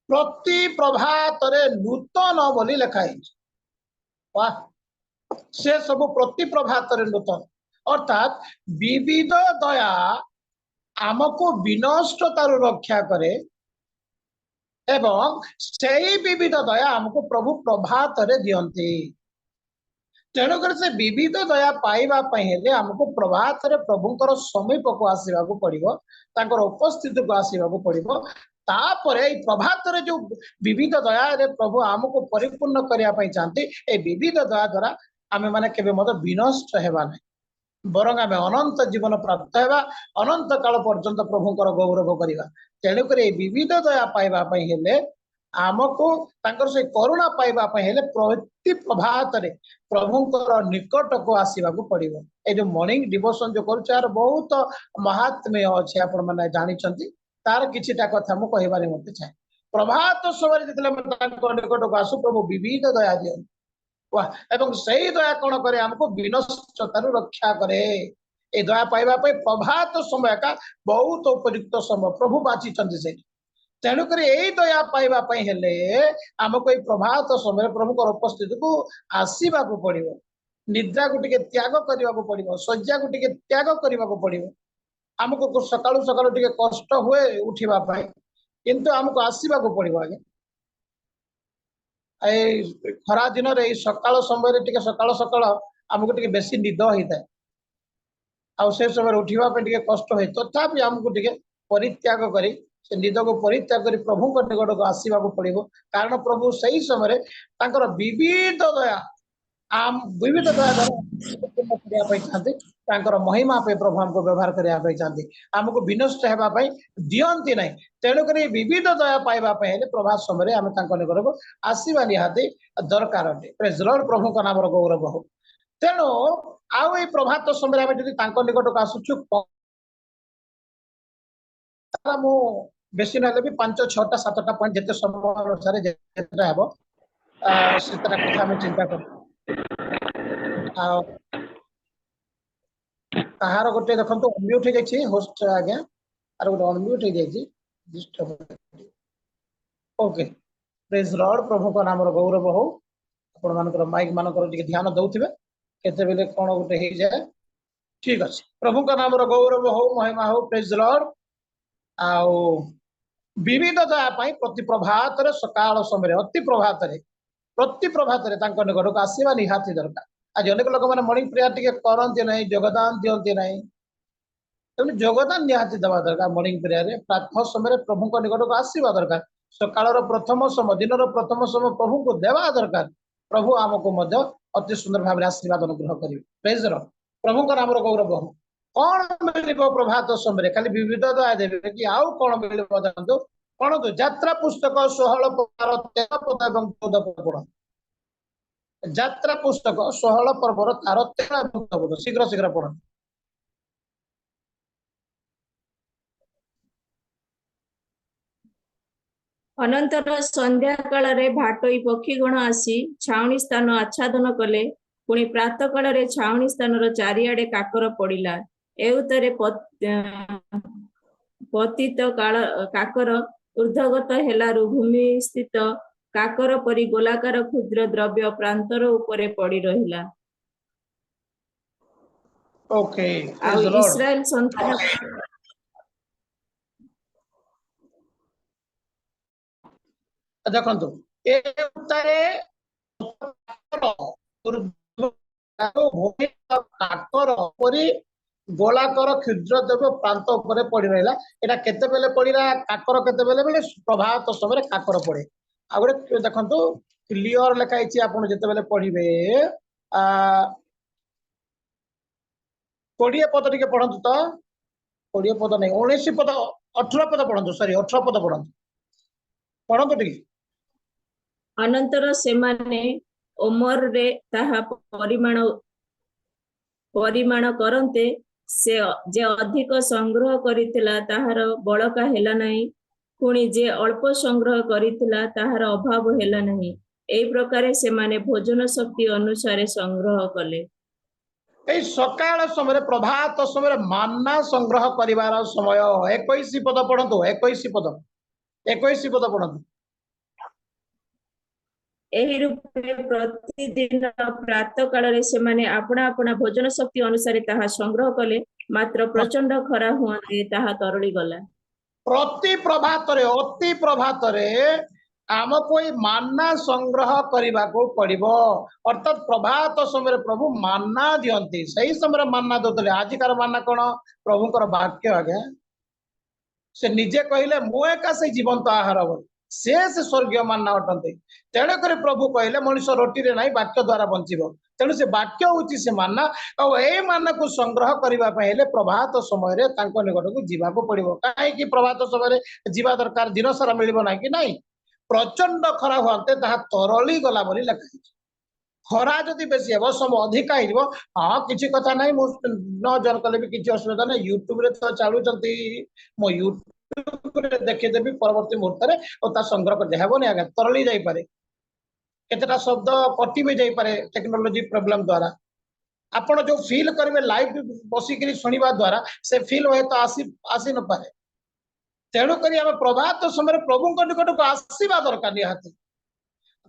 प्रति प्रभातरे नूतन बोली लिखा है। वाह। से सब प्रति प्रभातरे नूतन अर्थात विविध दया आमको विनष्टतार रक्षा करे एवं सही विविध दया आमको प्रभु प्रभात रे दियंती। तेणुकर से विविध दया पाइबा हेले आमको प्रभात रे प्रभुंकर समीप को आसीबा को पड़िबो, तांकर उपस्थिति को आसीबा को पड़िबो। तापरे प्रभात रे जो विविध दया रे प्रभु आमको परिपूर्ण करिया पई चाहती, ए विविध दया द्वारा आमे माने केबे मत विनष्ट हेबा नै, बरंग आमे अनंत जीवन प्राप्त हेबा, अनंत काल पर्यंत प्रभुंकर गौरव करिबा। तेणुकर ए विविध दया पाइबा पई हेले आमको तांकर से करुणा पाइबा पई हेले प्रति प्रभात रे प्रभुंकर निकट को आसीबा को पड़िबो। ए जो मॉर्निंग डिवोशन जो करू चार बहुत महात्म्य अछि, आपण माने जानि छथि। तार किछिटा कथा मु कहिबारे मते चाहे। प्रभात समय जेतले हम तांकर निकट को आसु प्रभु विविध दया दियन। वाह। एवं सही दया कौन करे हमको विनष्टतारु रक्षा करे। ए दया पाइबा पई प्रभात समय का बहुत उपयुक्त समय प्रभु बाची छथि से। तेणुक यही दया पाइबा पई हेले हमको प्रभात समय प्रभु उपस्थिति को आसीबा को पड़िबो। निद्रा को टिके त्याग करबा को पड़िबो, शय्या को टिके त्याग करबा को पड़िबो। हमको सकाळु सकाळु टिके कष्ट हुए उठिबा पई, किंतु हमको आसीबा को पड़िबो। आगे ए खरा दिन रे सकाळ समय रे टिके सकाळ सकाळ हमको टिके बेसी निद होइता आ से समय उठिबा पे टिके कष्ट होय, तथापि हमको टिके परित्याग करी से निद को परित्याग करी प्रभु को निकट को आसीबा को पड़िबो। कारण प्रभु सही समय तांकर विविध दया आम विविध दया द्वारा करिया पई चाहते, तांकर महिमा पे प्रभु हमको व्यवहार करिया पई चाहते, हमको विनष्ट हेबा पई दियंती नै। तेणु करी विविध दया पाइबा पई हेले प्रभात समय हम तांकर निकट को आसीबा निहाती दरकार अटे। Praise Lord. प्रभु का नाम गौरव हो। तेणु आउ ए प्रभात समय हम जदि तांकर निकट को आसुछु मु बेसी नले भी 5 6 7 पॉइंट जते समय अनुसार जेतरा हेबो सेतरा कथा हम चिंता कर। ताहार गोटे देखंतु अनम्यूट हे जायछि होस्ट आज्ञा आर गोटे अनम्यूट हे जायछि डिस्टर्ब। ओके। Praise Lord. प्रभु का नाम गौरव हो। आपण मानकर माइक मानकर टिके ध्यान दउथिबे केते बेले कोन गोटे हे जाय। ठीक अछि। प्रभु का नाम गौरव हो, महिमा हो। Praise Lord. आउ विविध दया पाई प्रति प्रभात रे सकाळ समय अति प्रभात रे प्रति प्रभात रे तांको निकट को आसीबा निहाती दरकार। आज अनेक लोक माने मॉर्निंग प्रेयर टिके करन्ते नै, योगदान दियन्ते नै। तने योगदान निहाती दबा दरकार। मॉर्निंग प्रेयर रे प्रातः समय प्रभु को निकट को आसीबा दरकार। सकाळ रो प्रथम समय, दिन रो प्रथम समय प्रभु को देवा दरकार। प्रभु हमको मध्य अति सुंदर भाव आशीर्वाद अनुग्रह करिवे। Praise the Lord. प्रभु का नाम गौरव हो। कौन मिलिबो प्रभात समय खाली विविध दया देबे कि आउ कौन मिलिबो जानतो कौन तो यात्रा पुस्तक 16 13 पद एवं 14 पद पढ़। ଯାତ୍ରା ପୁସ୍ତକ 16 ପର୍ବର ତାର 13 ଏବଂ 14 ଶୀଘ୍ର ଶୀଘ୍ର ପଢନ୍ତୁ। ଅନନ୍ତର ସନ୍ଧ୍ୟା କାଳରେ ଭାଟୋଇ ପକ୍ଷୀଗଣ ଆସି ଛାଉଣି ସ୍ଥାନ ଆଚ୍ଛାଦନ କଲେ। ପୁଣି ପ୍ରାତଃ କାଳରେ ଛାଉଣି ସ୍ଥାନର ଚାରିଆଡେ କାକର ପଡିଲା। ଏଉତରେ ପତିତ କାକର ଊର୍ଦ୍ଧ୍ୱଗତ ହେଲାରୁ ଭୂମି ସ୍ଥିତ କାକର ପରି ଗୋଲାକାର କ୍ଷୁଦ୍ର ଦ୍ରବ୍ୟ ପ୍ରାନ୍ତର ଉପରେ ପଡି ରହିଲା। ଓକେ, ଆଉ ପ୍ରେଜ୍ ଦ ଲର୍ଡ। ଇସ୍ରାଏଲ ସନ୍ତାନ ଦେଖନ୍ତୁ ଏ ଉତ୍ତାରେ କାକର ପରି ଗୋଲାକାର କ୍ଷୁଦ୍ର ଦ୍ରବ୍ୟ ପ୍ରାନ୍ତ ଉପରେ ପଡି ରହିଲା। ଏଟା କେତେବେଳେ ପଡିଲା? କାକର କେତେବେଳେ ବେଳେ ପ୍ରଭାତ ସମୟରେ କାକର ପଡେ। ଆଉ ଗୋଟେ ଦେଖନ୍ତୁ କ୍ଲିୟର ଲେଖା ହେଇଛି, ଆପଣ ଯେତେବେଳେ ପଢିବେ 20 ପଦ ଟିକେ ପଢନ୍ତୁ ତ। 20 ପଦ ନାହିଁ, 19 ପଦ 18 ପଦ ପଢନ୍ତୁ, ସରି 18 ପଦ ପଢନ୍ତୁ ଟିକେ। ଅନନ୍ତର ସେମାନେ ଓମରରେ ତାହା ପରିମାଣ କରନ୍ତେ ସେ ଯେ ଅଧିକ ସଂଗ୍ରହ କରିଥିଲା ତାହାର ବଳକା ହେଲା ନାହିଁ, ପୁଣି ଯେ ଅଳ୍ପ ସଂଗ୍ରହ କରିଥିଲା ତାହାର ଅଭାବ ହେଲା ନାହିଁ। ଏହି ପ୍ରକାରେ ସେମାନେ ଭୋଜନ ଶକ୍ତି ଅନୁସାରେ ସଂଗ୍ରହ କଲେ। এই ସକାଳ ସମୟରେ ପ୍ରଭାତ ସମୟରେ ମାନ୍ନା ସଂଗ୍ରହ କରିବାର ସମୟ। 21 ପଦ ପଢନ୍ତୁ, 21 ପଦ ପଢନ୍ତୁ। ଏହି ରୂପେ ପ୍ରତିଦିନ ପ୍ରାତଃ କାଳରେ ସେମାନେ ଆପଣା ଆପଣା ଭୋଜନ ଶକ୍ତି ଅନୁସାରେ ତାହା ସଂଗ୍ରହ କଲେ। ମାତ୍ର ପ୍ରଚଣ୍ଡ ଖରା ହୁଅନ୍ତେ ତାହା ତରଳି ଗଲା। ପ୍ରତି ପ୍ରଭାତରେ, ଅତି ପ୍ରଭାତରେ ଆମକୁ ଏଇ ମାନ୍ନା ସଂଗ୍ରହ କରିବାକୁ ପଡିବ। ଅର୍ଥାତ ପ୍ରଭାତ ସମୟରେ ପ୍ରଭୁ ମାନ୍ନା ଦିଅନ୍ତି, ସେଇ ସମୟରେ ମାନ୍ନା ଦଉଥିଲେ। ଆଜିକାର ମାନ୍ନା କଣ? ପ୍ରଭୁଙ୍କର ବାକ୍ୟ। ଆଜ୍ଞା, ସେ ନିଜେ କହିଲେ ମୁଁ ଏକା ସେ ଜୀବନ୍ତ ଆହାର ବୋଲି। ସେ ସ୍ୱର୍ଗୀୟ ମାନ୍ନା ଅଟନ୍ତି। ତେଣୁକରି ପ୍ରଭୁ କହିଲେ ମଣିଷ ରୋଟିରେ ନାହିଁ ବାକ୍ୟ ଦ୍ୱାରା ବଞ୍ଚିବ। ତେଣୁ ସେ ବାକ୍ୟ ହଉଛି ସେ ମାନ୍ନା। ଆଉ ଏଇ ମାନ୍ନାକୁ ସଂଗ୍ରହ କରିବା ପାଇଁ ହେଲେ ପ୍ରଭାତ ସମୟରେ ତାଙ୍କ ନିକଟକୁ ଯିବାକୁ ପଡିବ। କାହିଁକି ପ୍ରଭାତ ସମୟରେ ଯିବା ଦରକାର? ଦିନ ସାରା ମିଳିବ ନାହିଁ କି ନାହିଁ। ପ୍ରଚଣ୍ଡ ଖରା ହୁଅନ୍ତେ ତାହା ତରଳି ଗଲା ବୋଲି ଲେଖା ହେଇଛି। ଖରା ଯଦି ବେଶୀ ହେବ, ସମୟ ଅଧିକା ହେଇଯିବ, ହଁ କିଛି କଥା ନାହିଁ, ମୁଁ ନ ଜନ କଲେ ବି କିଛି ଅସୁବିଧା ନାହିଁ। ୟୁଟ୍ୟୁବରେ ତ ଚାଲୁଛନ୍ତି, ମୁଁ ୟୁଟ୍ୟୁବରେ ଦେଖିଦେବି ପରବର୍ତ୍ତୀ ମୁହୂର୍ତ୍ତରେ ଆଉ ତା ସଂଗ୍ରହ କରି ହେବନି। ଆଜ୍ଞା, ତରଳି ଯାଇପାରେ, କେତେଟା ଶବ୍ଦ କଟି ବି ଯାଇପାରେ ଟେକ୍ନୋଲୋଜି ପ୍ରୋବ୍ଲେମ ଦ୍ୱାରା। ଆପଣ ଯୋଉ ଫିଲ୍ କରିବେ ଲାଇଭ ବସିକିରି ଶୁଣିବା ଦ୍ୱାରା ସେ ଫିଲ୍ ହୁଏତ ଆସି ନପାରେ। ତେଣୁକରି ଆମେ ପ୍ରଭାତ ସମୟରେ ପ୍ରଭୁଙ୍କ ନିକଟକୁ ଆସିବା ଦରକାର ନିହାତି।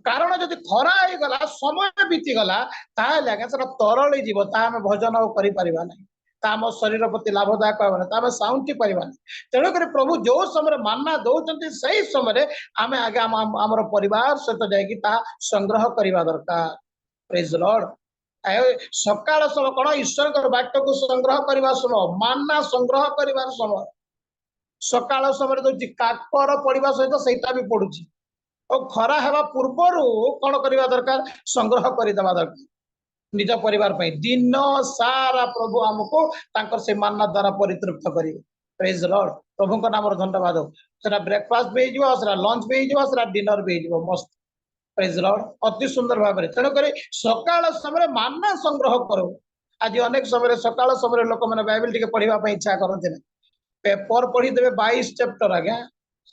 କାରଣ ଯଦି ଖରା ହେଇଗଲା, ସମୟ ବିତିଗଲା, ତାହେଲେ ଆଜ୍ଞା ସେଟା ତରଳି ଯିବ। ତାହା ଆମେ ଭଜନ ଆଉ କରିପାରିବା ନାହିଁ, ତା ଆମ ଶରୀର ପ୍ରତି ଲାଭଦାୟକ ହେବ ନାହିଁ, ତା ଆମେ ସାଉଁଟି ପାରିବାନି। ତେଣୁକରି ପ୍ରଭୁ ଯୋଉ ସମୟରେ ମାନ୍ନା ଦଉଛନ୍ତି ସେଇ ସମୟରେ ଆମେ ଆଜ୍ଞା ଆମର ପରିବାର ସହିତ ଯାଇକି ତାହା ସଂଗ୍ରହ କରିବା ଦରକାର। ପ୍ରେଜ୍ ଦ ଲର୍ଡ। ସକାଳ ସମୟ କଣ? ଈଶ୍ୱରଙ୍କର ବାକ୍ୟକୁ ସଂଗ୍ରହ କରିବା ସମୟ, ମାନ୍ନା ସଂଗ୍ରହ କରିବାର ସମୟ। ସକାଳ ସମୟରେ ଦଉଛି, କାକର ପଡିବା ସହିତ ସେଇଟା ବି ପଡୁଛି। ଆଉ ଖରା ହେବା ପୂର୍ବରୁ କଣ କରିବା ଦରକାର? ସଂଗ୍ରହ କରିଦେବା ଦରକାର ନିଜ ପରିବାର ପାଇଁ। ଦିନ ସାରା ପ୍ରଭୁ ଆମକୁ ତାଙ୍କର ସେ ମାନ୍ନା ଦ୍ୱାରା ପରିତୃପ୍ତ କରିବେ। ପ୍ରେଜ୍ ଦ ଲର୍ଡ। ପ୍ରଭୁଙ୍କ ନାମର ଧନ୍ୟବାଦ। ସେଟା ବ୍ରେକଫାଷ୍ଟ ବି ହେଇଯିବ, ସେଟା ଲଞ୍ଚ ବି ହେଇଯିବ, ସେଟା ଡିନର ବି ହେଇଯିବ। ମସ୍ତ। ପ୍ରେଜ୍ ଦ ଲର୍ଡ। ଅତି ସୁନ୍ଦର ଭାବରେ। ତେଣୁକରି ସକାଳ ସମୟରେ ମାନ୍ନା ସଂଗ୍ରହ କରୁ। ଆଜି ଅନେକ ସମୟରେ ସକାଳ ସମୟରେ ଲୋକମାନେ ବାଇବେଲ ଟିକେ ପଢିବା ପାଇଁ ଇଚ୍ଛା କରନ୍ତି ନା। पेपर पढ़ी देबे 22 चैप्टर। आज्ञा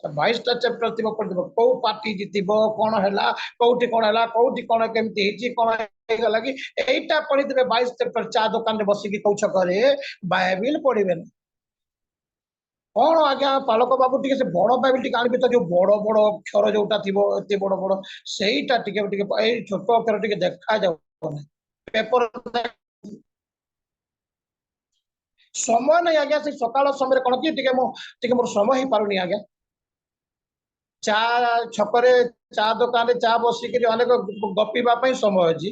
22टा चैप्टर थिबो पढ़िबो, को पार्टी जितिबो, कोन हैला, कोउठी कोन हैला, कोउठी कोन केमती हिची, कोन हेला कि एटा पढ़ी देबे 22 चैप्टर। चा दुकान रे बसी की कौछ करे बाइबल पढ़िबे न कोन। आज्ञा पालक बाबू टिके से बड़ बाइबल टिके आनिबे, तो जो बड़ बड़ अक्षर जोटा थिबो एते बड़ बड़ सेईटा टिके टिके ए छोट अक्षर टिके देखा जाउ पेपर। समय नहीं आज्ञा, से सकाळ समय कौन कि टिके मोर समय ही पारुनी। आज्ञा चा छकरे, चा दुकान चा बसिक अनेक गपीबा समय अच्छी,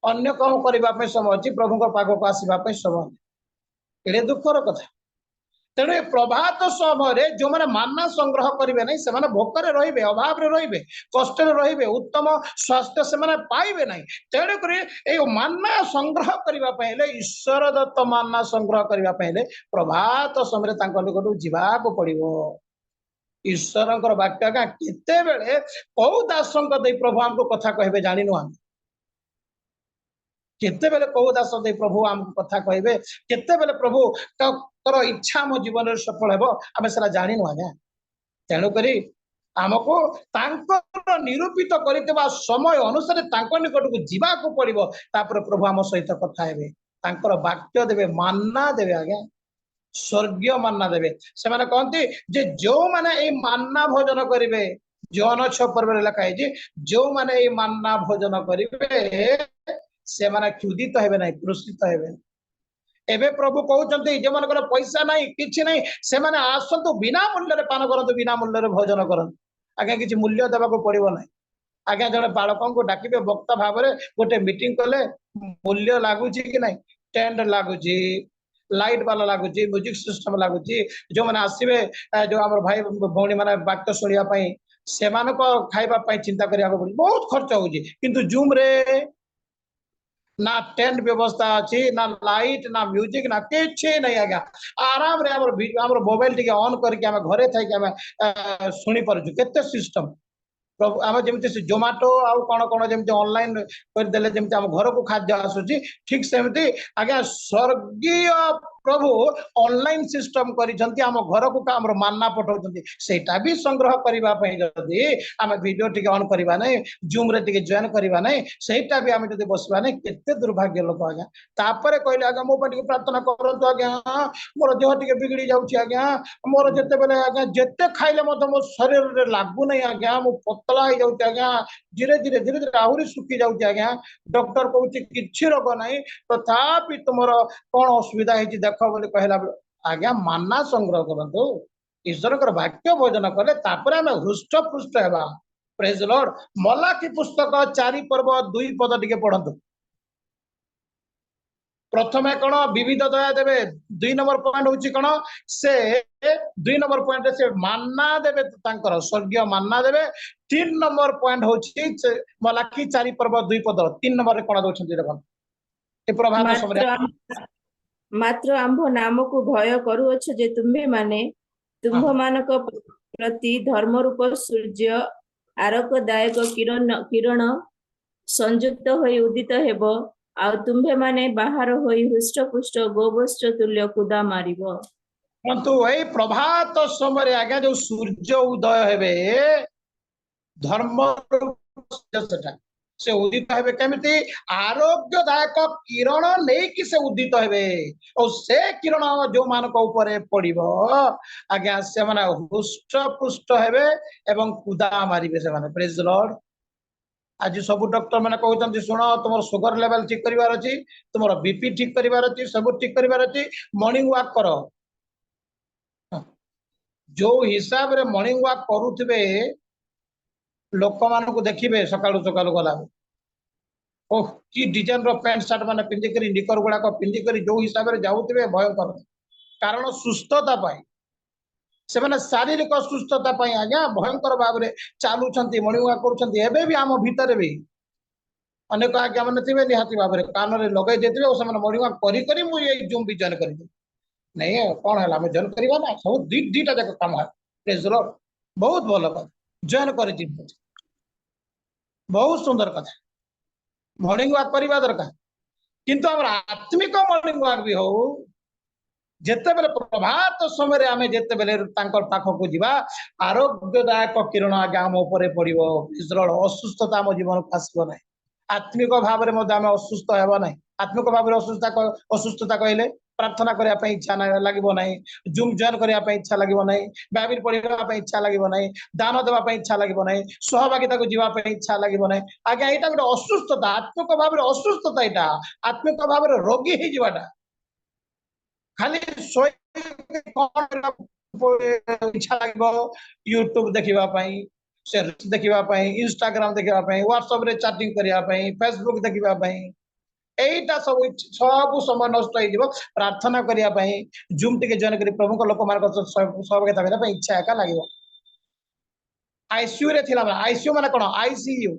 अन्य कौन करने समय अच्छी, प्रभु पाखक आसवा समय। ये दुखर कथा। तेणु प्रभात समय जो मैंने मान्ना संग्रह करेंगे नहीं, से भोकर रे, अभाव रे, कष्ट रे, उत्तम स्वास्थ्य से पाइबे नहीं। तेणुक मान्ना संग्रह करने ईश्वर दत्त मान्ना संग्रह करने प्रभात समय निकट जावाक पड़ो। ईश्वरଙ୍କର ବାକ୍ୟ ଆଜ୍ଞା କେତେବେଳେ କୋଉ ଦାସଙ୍କ ଦେଇ ପ୍ରଭୁ ଆମକୁ କଥା କହିବେ ଜାଣିନୁ ଆମେ କେତେବେଳେ କୋଉ ଦାସ ଦେଇ ପ୍ରଭୁ ଆମକୁ କଥା କହିବେ କେତେବେଳେ ପ୍ରଭୁ ତାଙ୍କର ଇଚ୍ଛା ଆମ ଜୀବନରେ ସଫଳ ହେବ ଆମେ ସେଟା ଜାଣିନୁ ଆଜ୍ଞା ତେଣୁକରି ଆମକୁ ତାଙ୍କର ନିରୂପିତ କରିଥିବା ସମୟ ଅନୁସାରେ ତାଙ୍କ ନିକଟକୁ ଯିବାକୁ ପଡିବ ତାପରେ ପ୍ରଭୁ ଆମ ସହିତ କଥା ହେବେ ତାଙ୍କର ବାକ୍ୟ ଦେବେ ମାନ୍ନା ଦେବେ ଆଜ୍ଞା ସ୍वर्गीय मान्ना देवे से माने कहती जे जो माने ए मान्ना भोजन करिवे जौन 6 पर्व लिखा है जो माने ए मान्ना भोजन करिवे से माने क्षुदित हेबे नहीं पुरस्कृत हेबे एबे प्रभु कहउचंती जे मानकर पैसा नहीं किछि नहीं से माने आसंतु बिना मूल्य रे पान करंतु बिना मूल्य रे भोजन करंतु आगे किछि मूल्य देबाको पड़िबो नहीं आगे जने बालकन को डाकिबे वक्ता भाव रे गोटे मीटिंग कले मूल्य लागुची कि नहीं टेंट लागुची लाइट वाला लागुची म्यूजिक सिस्टम लागुची जो माने आसीबे जो हमर भाई भौणी माने वाक्य सुनिया पई सेमान को खाइबा पई चिंता करिया को बहुत खर्च होउची किंतु जूम रे ना टेंट व्यवस्था अच्छी ना लाइट ना म्यूजिक ना किछि नहीं आज्ञा आराम रे हमर मोबाइल टिके ऑन करके हम घरे थाई के हम सुनी परजु केते सिस्टम प्रभु आम जमी जोमाटो आउ कौन कौन जमी ऑनलाइन करदे जमी आम घर को खाद्य आसूची ठीक सेमती आज्ञा स्वर्गीय प्रभु ऑनलाइन सिस्टम करिसंती आम घर को आम मान्ना पठाउछंती सेटा भी संग्रह करबा पई जदी आम वीडियो टिके ऑन करबा नै जूम रे टिके जॉइन करबा नै सेटा भी आम जदी बसबा नै केते दुर्भाग्य लोक आज्ञा तापरे कहले आज्ञा मो पटिके प्रार्थना करंतु आज्ञा मोर देह टिके बिगड़ी जाउची आज्ञा मोर जते बेले आज्ञा जते खाइले मत मो शरीर रे लागु नै आज्ञा मो पतला हो जाउची आज्ञा धीरे धीरे आहुरी सुखी जाउची आज्ञा डॉक्टर कहउची किछि रोग नै तथापि तुमरो कोन असुविधा हेची देखो बोली कहला आज्ञा मान्ना संग्रह करंतु ईश्वरकर वाक्य भोजन कले तापर हम हृष्ट पुष्ट हेबा प्रेज द लॉर्ड मलाकी पुस्तक 4 पर्व 2 पद टिके पढंतु प्रथमे कोन विविध दया देबे 2 नंबर पॉइंट होची कोन से 2 नंबर पॉइंट से मान्ना देबे तांकर स्वर्गीय मान्ना देबे 3 नंबर पॉइंट होची मलाकी 4 पर्व 2 पद 3 नंबर रे कोन दोछंती देखो ए प्रभात समय मात्र आंभ नाम को भय करूअछ जे तुम्भे माने तुम्भ मानक प्रति धर्म रूप सूर्य आरकदायक किरण संयुक्त होई उदित हेबो आ तुम्भे माने बाहर होई हृष्ट पुष्ट गोवस्त्र तुल्य कुदा मारिबो परंतु ए प्रभात समय आगे जो सूर्य उदय हेबे धर्म सेटा से उदित हेबे केमिति आरोग्यदायक किरण नहीं कि से उदित हेबे और से किरण जो मानक ऊपर पड़िबो आज्ञा से माने हृष्ट पुष्ट हेबे एवं कुदा मारिबे से माने प्रेज द लॉर्ड आज सब डॉक्टर माने कहउतंती सुनो तुमर शुगर लेवल ठीक करिवार अछि तुमर बीपी ठीक करिवार अछि सब ठीक करिवार अछि मॉर्निंग वॉक करो जो हिसाब रे मॉर्निंग वॉक करूथिबे लोक मान को देखिबे सकाळु सकाळु गला ओह की डिजाइन रो पैंट शर्ट माने पिंदी करी निकर गुडा को पिंदी करी जो हिसाब रे जाउथिबे भयंकर कारण सुस्थता पाई से माने शारीरिक सुस्थता पाई आज्ञा भयंकर भाव रे चालू छंती मॉर्निंग वॉक करू छंती एबे भी आम भीतर भी अनेक आज्ञा माने थिबे निहाती भाव रे कान रे लगाई देथिबे ओ से माने मॉर्निंग वॉक करी करी मु ए जूम भी जॉइन करी नहीं कोन हला हम जॉइन करबा ना सब दीटा जक काम है प्रेज द लॉर्ड बहुत भलो बात जॉइन करी जी बहुत सुंदर कथा मॉर्निंग वॉक करबा दरकार किंतु हमर आत्मिक मॉर्निंग वॉक भी हो जेते बेले प्रभात समय रे आमे जेते बेले तांकर पाख को जीवा आरोग्यदायक किरण आगे हम ऊपर पड़िबो इजरल असुस्थता हम जीवन को आसीबो नै आत्मिक भाव रे मध्य आमे असुस्थ हेबो नै आत्मिक भाव रे असुस्थता कहले प्रार्थना करिया पे इच्छा ना लागिबो नै जूम जॉइन करिया पे इच्छा लागिबो नै बाइबल पढिबा पे इच्छा लागिबो नै दान देबा पे इच्छा लागिबो नै सहभागिता को जीवा पे इच्छा लागिबो नै आगे एटा गोटे असुस्थता आत्मिक भाव रे असुस्थता एटा आत्मिक भाव रे रोगी हे जीवाटा खाली इच्छा लगे यूट्यूब देखा देखा इंस्टाग्राम देखा व्हाट्सएप रे चैटिंग करने फेसबुक देखा एटा सब सब समय नष्ट हो प्रार्थना करने जूम टिके जॉइन कर प्रभु लोक मान सहभागिता करने इच्छा एका लगे आईसीयू रे थिला आईसीयू माने कोन आईसीयू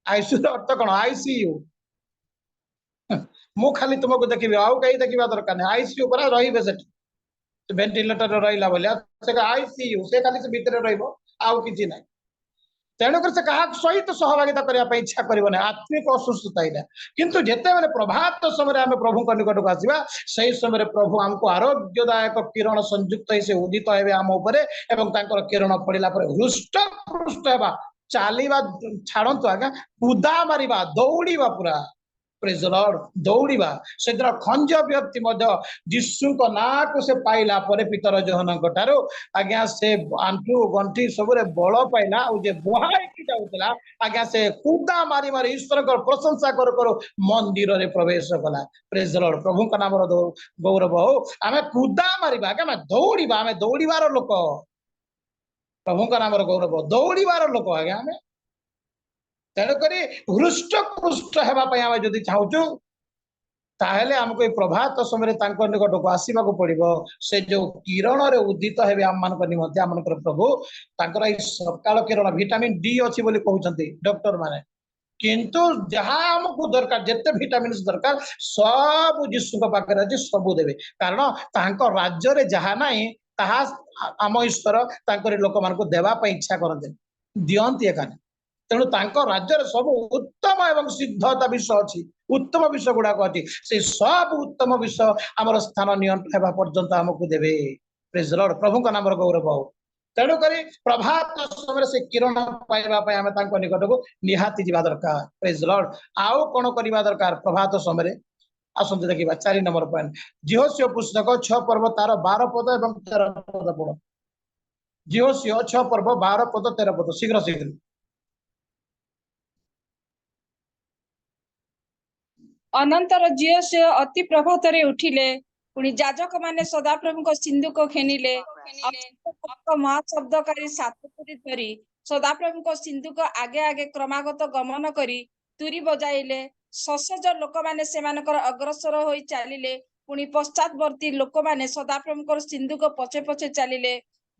आईसीयू अर्थ कोन आईसीयू मु खाली तुमको देखिबे आउ कहीं देखिबा दरकार नै आईसीयू पर रहिबे सेठ ଭେଣ୍ଟିଲେଟର ରହିଲା ଭଳିଆ ସେ ଆଇସିୟୁ ସେ ଖାଲି ସେ ଭିତରେ ରହିବ ଆଉ କିଛି ନାହିଁ। ତେଣୁକରି ସେ କାହା ସହିତ ସହଭାଗିତା କରିବା ପାଇଁ ଇଚ୍ଛା କରିବ ନାହିଁ, ଆତ୍ମିକ ଅସୁସ୍ଥତା ଏଇଟା। କିନ୍ତୁ ଯେତେବେଳେ ପ୍ରଭାତ ସମୟରେ ଆମେ ପ୍ରଭୁଙ୍କ ନିକଟକୁ ଆସିବା ସେଇ ସମୟରେ ପ୍ରଭୁ ଆମକୁ ଆରୋଗ୍ୟଦାୟକ କିରଣ ସଂଯୁକ୍ତ ହେଇ ସେ ଉଦିତ ହେବେ ଆମ ଉପରେ ଏବଂ ତାଙ୍କର କିରଣ ପଡିଲା ପରେ ହୃଷ୍ଟପୃଷ୍ଟ ହେବା, ଚାଲିବା ଛାଡନ୍ତୁ ଆଜ୍ଞା, କୁଦା ମାରିବା, ଦୌଡ଼ିବା ପୁରା। ପ୍ରେଜ୍ ଦ ଲର୍ଡ, ଦୌଡ଼ିବା। ସେଦିନ ଖଞ୍ଜ ବ୍ୟକ୍ତି ମଧ୍ୟ ଯୀଶୁଙ୍କ ନାଁକୁ ସେ ପାଇଲା ପରେ ପିତର ଯୋହନଙ୍କ ଠାରୁ ଆଜ୍ଞା ସେ ଆଣ୍ଠୁ ଗଣ୍ଠି ସବୁରେ ବଳ ପାଇଲା ଆଉ ଯେ ବୁହାଇକି ଯାଉଥିଲା ଆଜ୍ଞା ସେ କୁଦା ମାରି ମାରି ଈଶ୍ୱରଙ୍କର ପ୍ରଶଂସା କରୁ କରୁ ମନ୍ଦିରରେ ପ୍ରବେଶ କଲା। ପ୍ରେଜ୍ ଦ ଲର୍ଡ, ପ୍ରଭୁଙ୍କ ନାମର ଗୌରବ ହଉ। ଆମେ କୁଦା ମାରିବା ଆଜ୍ଞା, ଆମେ ଦୌଡ଼ିବା, ଆମେ ଦୌଡ଼ିବାର ଲୋକ। ପ୍ରଭୁଙ୍କ ନାମର ଗୌରବ, ଦୌଡ଼ିବାର ଲୋକ ଆଜ୍ଞା ଆମେ। ତେଣୁକରି ହୃଷ୍ଟପୃଷ୍ଟ ହେବା ପାଇଁ ଆମେ ଯଦି ଚାହୁଁଛୁ ତାହେଲେ ଆମକୁ ଏଇ ପ୍ରଭାତ ସମୟରେ ତାଙ୍କ ନିକଟକୁ ଆସିବାକୁ ପଡିବ। ସେ ଯୋଉ କିରଣରେ ଉଦିତ ହେବେ ଆମମାନଙ୍କ ନିମନ୍ତେ, ଆମମାନଙ୍କର ପ୍ରଭୁ ତାଙ୍କର ଏଇ ସକାଳ କିରଣ ଭିଟାମିନ ଡି ଅଛି ବୋଲି କହୁଛନ୍ତି ଡକ୍ଟର ମାନେ। କିନ୍ତୁ ଯାହା ଆମକୁ ଦରକାର, ଯେତେ ଭିଟାମିନ୍ସ ଦରକାର ସବୁ ଯୀଶୁଙ୍କ ପାଖରେ ଅଛି, ସବୁ ଦେବେ। କାରଣ ତାଙ୍କ ରାଜ୍ୟରେ ଯାହା ନାହିଁ ତାହା ଆମ ଈଶ୍ୱର ତାଙ୍କରି ଲୋକମାନଙ୍କୁ ଦେବା ପାଇଁ ଇଚ୍ଛା କରନ୍ତି, ଦିଅନ୍ତି ଏକାନେ। ତେଣୁ ତାଙ୍କ ରାଜ୍ୟରେ ସବୁ ଉତ୍ତମ ଏବଂ ସିଦ୍ଧତା ବିଷୟ ଅଛି, ଉତ୍ତମ ବିଷୟ ଗୁଡାକ ଅଛି। ସେ ସବୁ ଉତ୍ତମ ବିଷୟ ଆମର ସ୍ଥାନ ନିୟନ୍ତ୍ରଣ ହେବା ପର୍ଯ୍ୟନ୍ତ ଆମକୁ ଦେବେ। ପ୍ରେଜ୍ ଦ ଲର୍ଡ, ପ୍ରଭୁଙ୍କ ନାମର ଗୌରବ ହଉ। ତେଣୁକରି ପ୍ରଭାତ ସମୟରେ ସେ କିରଣ ପାଇବା ପାଇଁ ଆମେ ତାଙ୍କ ନିକଟକୁ ନିହାତି ଯିବା ଦରକାର। ପ୍ରେଜ୍ ଦ ଲର୍ଡ। ଆଉ କଣ କରିବା ଦରକାର ପ୍ରଭାତ ସମୟରେ? ଆସନ୍ତୁ ଦେଖିବା 4 ନମ୍ବର ପଏଣ୍ଟ। ଜିହୋସିଓ ପୁସ୍ତକ 6 ପର୍ବ ତାର 12 ପଦ ଏବଂ 13 ପଦ ପଢ। ଜିହୋସିଓ 6 ପର୍ବ 12 ପଦ 13 ପଦ, ଶୀଘ୍ର ଶୀଘ୍ର। ଅନନ୍ତର ଜିଓସିଓ ଅତି ପ୍ରଭାତରେ ଉଠିଲେ, ପୁଣି ଯାଜକମାନେ ସଦାପ୍ରଭୁଙ୍କ ସିନ୍ଦୁକ ଘେନିଲେ। ମହାଶବ୍ଦକାରୀ ସାତପୁରୀ ଧରି ସଦାପ୍ରଭୁଙ୍କ ସିନ୍ଦୁକ ଆଗେ ଆଗେ କ୍ରମାଗତ ଗମନ କରି ତୁରୀ ବଜାଇଲେ। ସସଜ ଲୋକମାନେ ସେମାନଙ୍କର ଅଗ୍ରସର ହୋଇ ଚାଲିଲେ, ପୁଣି ପଶ୍ଚାତବର୍ତ୍ତୀ ଲୋକମାନେ ସଦାପ୍ରଭୁଙ୍କର ସିନ୍ଦୁକ ପଛେ ପଛେ ଚାଲିଲେ।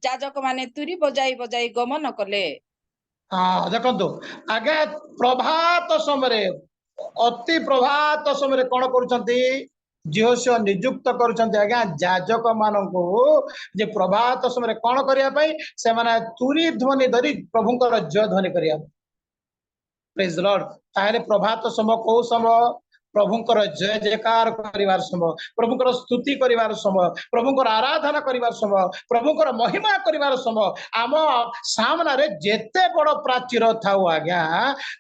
ଯାଜକମାନେ ତୁରୀ ବଜାଇ ବଜାଇ ଗମନ କଲେ। ଦେଖନ୍ତୁ ଆଜ୍ଞା, ପ୍ରଭାତ ସମୟରେ, ଅତି ପ୍ରଭାତ ସମୟରେ କଣ କରୁଛନ୍ତି? ଜିହୋସିଓ ନିଯୁକ୍ତ କରୁଛନ୍ତି ଆଜ୍ଞା ଯାଜକ ମାନଙ୍କୁ ଯେ ପ୍ରଭାତ ସମୟରେ କଣ କରିବା ପାଇଁ? ସେମାନେ ତୁରୀ ଧ୍ୱନି ଧରି ପ୍ରଭୁଙ୍କର ଜୟ ଧ୍ୱନି କରିବା। ପ୍ରେଜ୍ ଦ ଲର୍ଡ। ତାହେଲେ ପ୍ରଭାତ ସମୟ କୋଉ ସମୟ? ପ୍ରଭୁଙ୍କର ଜୟ ଜୟକାର କରିବାର ସମୟ, ପ୍ରଭୁଙ୍କର ସ୍ତୁତି କରିବାର ସମୟ, ପ୍ରଭୁଙ୍କର ଆରାଧନା କରିବାର ସମୟ, ପ୍ରଭୁଙ୍କର ମହିମା କରିବାର ସମୟ। ଆମ ସାମ୍ନାରେ ଯେତେ ବଡ ପ୍ରାଚୀର ଥାଉ ଆଜ୍ଞା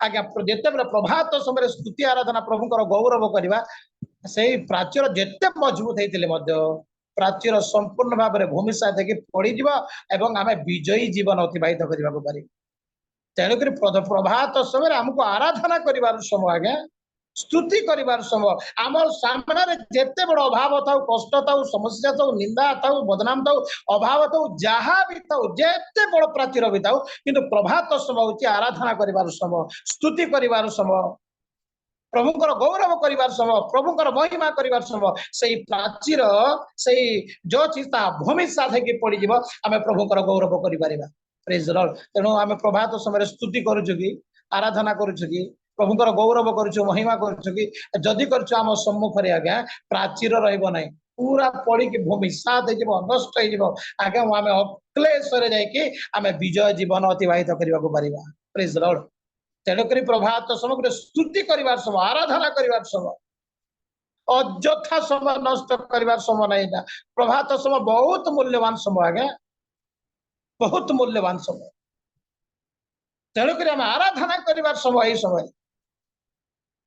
ଆଜ୍ଞା, ଯେତେବେଳେ ପ୍ରଭାତ ସମୟରେ ସ୍ତୁତି ଆରାଧନା ପ୍ରଭୁଙ୍କର ଗୌରବ କରିବା, ସେଇ ପ୍ରାଚୀର ଯେତେ ମଜବୁତ ହେଇଥିଲେ ମଧ୍ୟ ପ୍ରାଚୀର ସମ୍ପୂର୍ଣ୍ଣ ଭାବରେ ଭୂମିସାତ ହେଇକି ପଡିଯିବ ଏବଂ ଆମେ ବିଜୟୀ ଜୀବନ ଅତିବାହିତ କରିବାକୁ ପାରିବ। ତେଣୁକରି ପ୍ରଭାତ ସମୟରେ ଆମକୁ ଆରାଧନା କରିବାର ସମୟ ଆଜ୍ଞା, ସ୍ତୁତି କରିବାର ସମୟ। ଆମର ସାମ୍ନାରେ ଯେତେ ବଡ ଅଭାବ ଥାଉ, କଷ୍ଟ ଥାଉ, ସମସ୍ୟା ଥାଉ, ନିନ୍ଦା ଥାଉ, ବଦନାମ ଥାଉ, ଅଭାବ ଥାଉ, ଯାହା ବି ଥାଉ, ଯେତେ ବଡ ପ୍ରାଚୀର ବି ଥାଉ, କିନ୍ତୁ ପ୍ରଭାତ ସମୟ ହଉଛି ଆରାଧନା କରିବାର ସମୟ, ସ୍ତୁତି କରିବାର ସମୟ, ପ୍ରଭୁଙ୍କର ଗୌରବ କରିବାର ସମୟ, ପ୍ରଭୁଙ୍କର ମହିମା କରିବାର ସମୟ। ସେଇ ପ୍ରାଚୀର ସେଇ ଯୋଉ ଅଛି ତା ଭୂମିସାତ ହେଇକି ପଡିଯିବ, ଆମେ ପ୍ରଭୁଙ୍କର ଗୌରବ କରିପାରିବା। ପ୍ରେଜ୍ ଦ ଲର୍ଡ। ତେଣୁ ଆମେ ପ୍ରଭାତ ସମୟରେ ସ୍ତୁତି କରୁଛୁ କି, ଆରାଧନା କରୁଛୁ କି, ପ୍ରଭୁଙ୍କର ଗୌରବ କରୁଛୁ, ମହିମା କରୁଛୁ କି? ଯଦି କରୁଛୁ ଆମ ସମ୍ମୁଖରେ ଆଜ୍ଞା ପ୍ରାଚୀର ରହିବ ନାହିଁ, ପୁରା ପଡିକି ଭୂମିସାତ ହେଇଯିବ, ନଷ୍ଟ ହେଇଯିବ ଆଜ୍ଞା। ଆମେ ଅକ୍ଲେଶରେ ଯାଇକି ଆମେ ବିଜୟ ଜୀବନ ଅତିବାହିତ କରିବାକୁ ପାରିବା। ପ୍ରେଜ୍ ଦ ଲର୍ଡ। ତେଣୁକରି ପ୍ରଭାତ ସମୟ ଗୋଟେ ସ୍ତୁତି କରିବାର ସମୟ, ଆରାଧନା କରିବାର ସମୟ, ଅଯଥା ସମୟ ନଷ୍ଟ କରିବାର ସମୟ ନାହିଁ। ନା, ପ୍ରଭାତ ସମୟ ବହୁତ ମୂଲ୍ୟବାନ ସମୟ ଆଜ୍ଞା, ବହୁତ ମୂଲ୍ୟବାନ ସମୟ। ତେଣୁକରି ଆମେ ଆରାଧନା କରିବାର ସମୟ, ଏଇ ସମୟ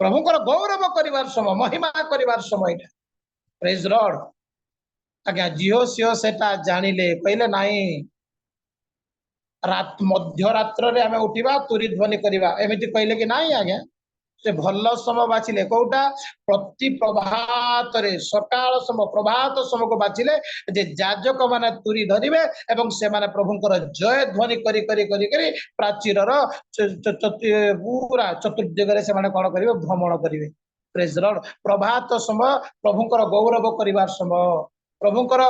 ପ୍ରଭୁଙ୍କର ଗୌରବ କରିବାର ସମୟ, ମହିମା କରିବାର ସମୟ ଏଇଟା। ପ୍ରେଜ୍ ଦ ଲର୍ଡ। ଆଜ୍ଞା ଜିହୋସିଓ ସେଟା ଜାଣିଲେ, କହିଲେ ନାହିଁ ମଧ୍ୟରାତ୍ରରେ ଆମେ ଉଠିବା, ତୁରୀ ଧ୍ୱନି କରିବା, ଏମିତି କହିଲେ କି ନାହିଁ ଆଜ୍ଞା? ସେ ଭଲ ସମୟ ବାଛିଲେ। କୋଉଟା? ପ୍ରତି ପ୍ରଭାତରେ, ସକାଳ ସମୟ, ପ୍ରଭାତ ସମୟକୁ ବାଛିଲେ ଯେ ଯାଜକ ମାନେ ତୁରୀ ଧରିବେ ଏବଂ ସେମାନେ ପ୍ରଭୁଙ୍କର ଜୟ ଧ୍ୱନି କରି କରି କରି କରି ପ୍ରାଚୀରର ପୁରା ଚତୁର୍ଦିଗରେ ସେମାନେ କଣ କରିବେ? ଭ୍ରମଣ କରିବେ। ପ୍ରେଜ୍ ଦ ଲର୍ଡ। ପ୍ରଭାତ ସମୟ ପ୍ରଭୁଙ୍କର ଗୌରବ କରିବାର ସମୟ, प्रभुंकर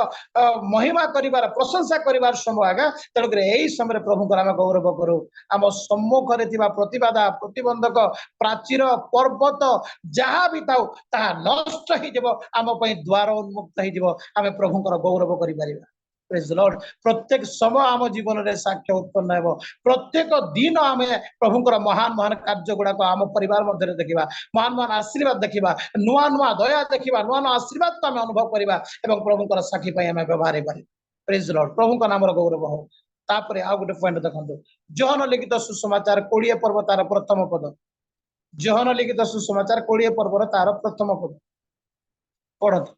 महिमा करिवार प्रशंसा करिवार समय आगा तेणुकर यही समय प्रभुंकर आम गौरव करू आम सम्मुखरे थिबा प्रतिबाधा प्रतिबंधक प्राचीर पर्वत जहाँ भी थाउ ताहा नष्ट हो जिवो आम पई द्वार उन्मुक्त हो जिवो आमे प्रभुंकर गौरव करि परिबा प्रेज द लॉर्ड प्रत्येक समय आम जीवन रे साक्ष्य उत्पन्न हेबो प्रत्येक दिन आमे प्रभुंकर महान महान कार्य गुडा को आम परिवार मध्य देखिबा महान महान आशीर्वाद देखिबा नुआ नुआ दया देखिबा नुआ नुआ आशीर्वाद को आमे अनुभव करिबा एवं प्रभुंकर साक्षी पई आमे व्यवहार करि प्रेज द लॉर्ड प्रभुंकर नाम गौरव हो तापरे आ गोटे पॉइंट देखंतु जोहन लिखित सुसमाचार 20 पर्व तार प्रथम पद जोहन लिखित सुसमाचार 20 पर्व तार प्रथम पद पढ़त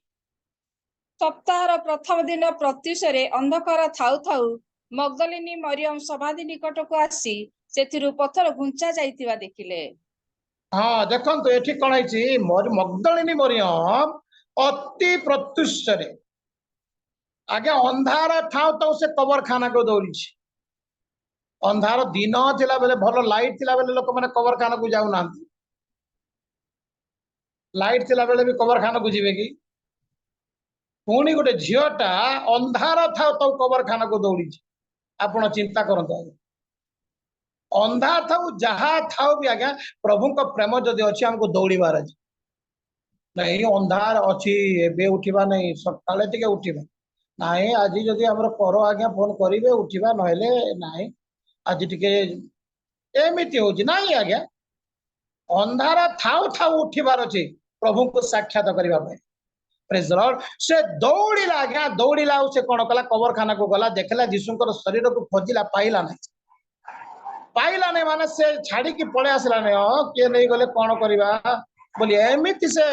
सप्ताहर प्रथम दिन प्रत्युषरे अंधकार थाउ थाउ मगदलिनी मरियम समाधि निकट को आसी सेथिरु पत्थर घुंचा जाइतिबा देखिले हाँ देखंतु एठी कोन हैछि मगदलिनी मरियम अति प्रत्युषरे आगे अंधार थाउ थाउ से कबर खाना को दौड़ी अंधार दिन थिला बेले भल लाइट थिला बेले लोक माने कबर खाना को जाउ नांती लाइट थिला बेले भी कबर खाना को जिवे की पुणी गोटे झीटा अंधार थाउ तो कबर खाना को दौड़ी आपण चिंता करते अंधार थाउ जहा थाउ भी आज्ञा प्रभु को प्रेम जदि अच्छी हमको दौड़ार अच्छे नहीं अंधार अच्छी एबे उठा नहीं सकाले टिके उठा नाई आज जदि आम कर आज्ञा फोन करेंगे उठा ना आज टिके एमती हो आज्ञा अंधार थाउ थाउ उठिबार अच्छे प्रभु को साक्षात करने प्रेज द लॉर्ड से दौड़िला आज्ञा दौड़िला से कौन कला कबर खाना को गला देखला जीशुंकर शरीर को खोजिला पाइला नहीं माने से छाड़ी की पळे आसला नहीं किए नहीं गले कौन करबा बोली एमिति से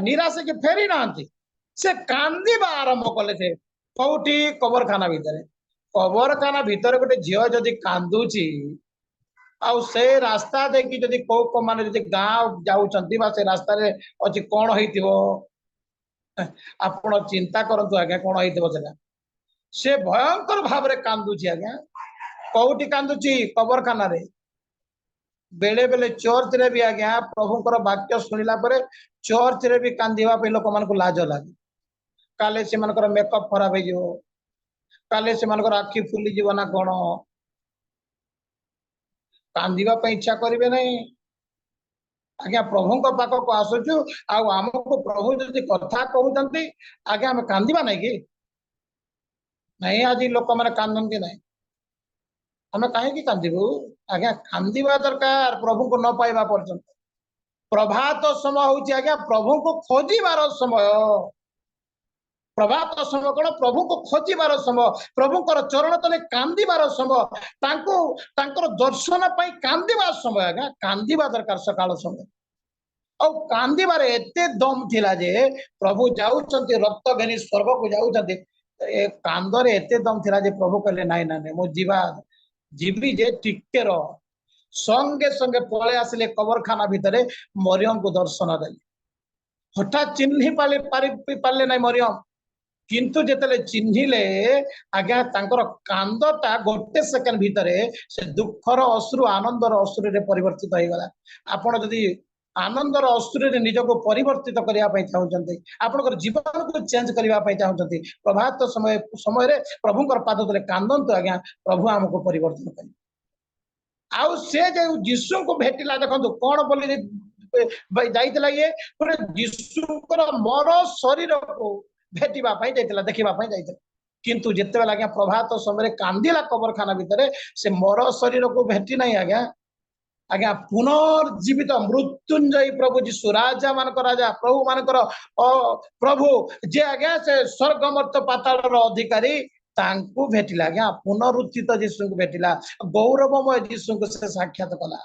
निराश के फेरी नांती से कांदीबा आरंभ कले थे कोठी कबर खाना भीतर गोटे झियो जदि कांदुची आ से रास्ता देखी जदि को माने जदि गाँव जाउचंती बा से रास्ता रे अछि कोन होइतिबो आपण चिंता करंतु आज्ञा कोन होइतिबो से भयंकर भाव रे कांदुची आज्ञा कोठी कांदुची कबर खाना रे बेले बेले चर्च रे भी आज्ञा प्रभुंकर वाक्य सुनिला परे चर्च रे भी कांदीबा पे लोक मान को लाज लागे काले से मानकर मेकअप खराब हो जिवो काले से मानकर आखि फुली जीव ना कोन कांदीबा पे इच्छा करिवे नहीं आज्ञा प्रभु पाख को आसुचु आमको प्रभु जदि कथा कहते आज्ञा आम कांदीबा नहीं कि नहीं आज लोक मैंने कांदती ना आम कहीं कांदबू आज्ञा कांदीबा दरकार प्रभु को न पाइबा पर्यंत प्रभात समय हूँ आज्ञा प्रभु को खोजिबार समय प्रभात समय कौन प्रभु को खोजिबार समय प्रभुंकर चरण तले कांदीबार समय दर्शन पाई कांदीबा समय आज्ञा कांदीबा दरकार सकाळ समय और कांदीबार एते दम थिला जे प्रभु जाउचंती रक्त घेनी स्वर्ग को जाउचंती ए कांदरे एते दम थिला जे प्रभु कहले नाई ना मो जीवी जे टिके रो संगे संगे पळे आसिले कबरखाना भितरे मरियम को दर्शन देले हठात चिन्ही पाले ना मरियम किंतु जेतले चिन्हिले आज्ञा तांकर कांदटा गोटे सेकेंड भितरे से दुखर अश्रु आनंदर अश्रु रे परिवर्तित हो गला आपण जदी आनंदर अश्रु रे निजको परिवर्तित करिया पई चाहउचंती आपनकर जीवन को चेंज करिया पई चाहउचंती प्रभात समय रे प्रभुंकर पाद तले कांदंतु आज्ञा प्रभु हमको परिवर्तन करि आउ से जे यीशु को भेटिला देखंतु कोन बोली जाइतला ये यीशुकर मर शरीर को भेटिबा पई जाइतला देखिबा पई जाइतला किंतु जेते बेला आज्ञा प्रभात समय कांदिला कबरखाना भितरे से मर शरीर को भेटी नहीं आज्ञा पुनर्जीवित मृत्युंजयी प्रभु जीशु राजा मानक राजा प्रभु मानकर प्रभु जे आज्ञा से स्वर्ग मर्त्य पाताल अधिकारी तांकु भेटिला आज्ञा पुनरुत्थित जीशु को भेटिला गौरवमय जीशु को से साक्षात कला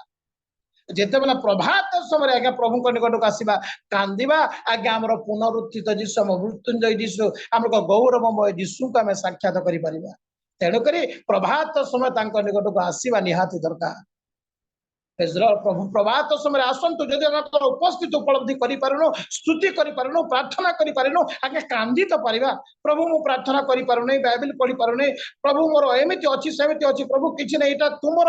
जेते बेला प्रभात समय आज्ञा प्रभु को निकट को आसीबा कांदिबा आज्ञा हमर पुनरुत्थित जीशु मृत्युंजयी जीशु हमर गौरवमय जीशु को हम साक्षात करि परिबा तेणु करी प्रभात समय तांको निकट को आसीबा निहाती दरकार प्रभु प्रभात समय आसतु जदि उपस्थित उपलब्धि करूँ स्तुति करूँ प्रार्थना करूँ आगे कांदी तो पारिबा प्रभु मु प्रार्थना करूँ बाइबल पढ़ी पारुनी प्रभु मोर एमती अच्छी सेमती अच्छी प्रभु किसी नहीं तुम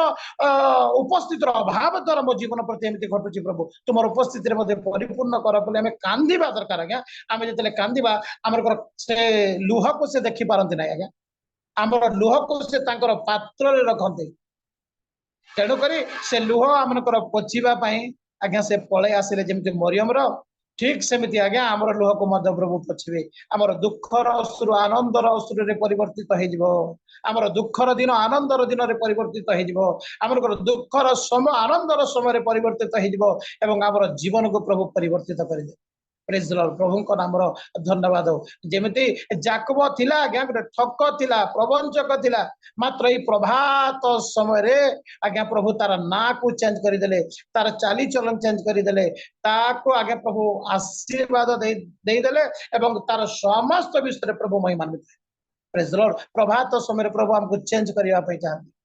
उपस्थित अभाव द्वारा मो जीवन प्रति एमती घटुची प्रभु तुम उपस्थित परिपूर्ण कर बोले आम कांदा दरकार आज्ञा आम जो कांदा आम से लुह को से देखी पारती ना आज्ञा आमर लुह को से पात्र रखते तेणुक से लुह आमकर पोछा आज्ञा से पलि आसिले जमी मरियम ठीक सेमती आज्ञा आमर लुह को मध्य प्रभु पोछे आमर दुखर अश्रु आनंदर अश्रु परिवर्तित होमर दुखर दिन आनंदर दिन परिवर्तित होमर दुखर समय आनंदर समय परिवर्तित होमर जीवन को प्रभु परिवर्तित कर प्रेज द लॉर्ड प्रभु को नाम धन्यवाद जेमिति जाकब थिला आज्ञा गोटे ठक थिला प्रवंचक थिला मात्र ये प्रभात समय रे आज्ञा प्रभु तार ना को चेंज करदेले तार चाली चलन चेंज करदेले ताको आज्ञा प्रभु आशीर्वाद दे देले एवं तार समस्त विषय प्रभु महिमान्वित प्रेज द लॉर्ड प्रभात समय प्रभु हमको चेंज करबा पई चाहते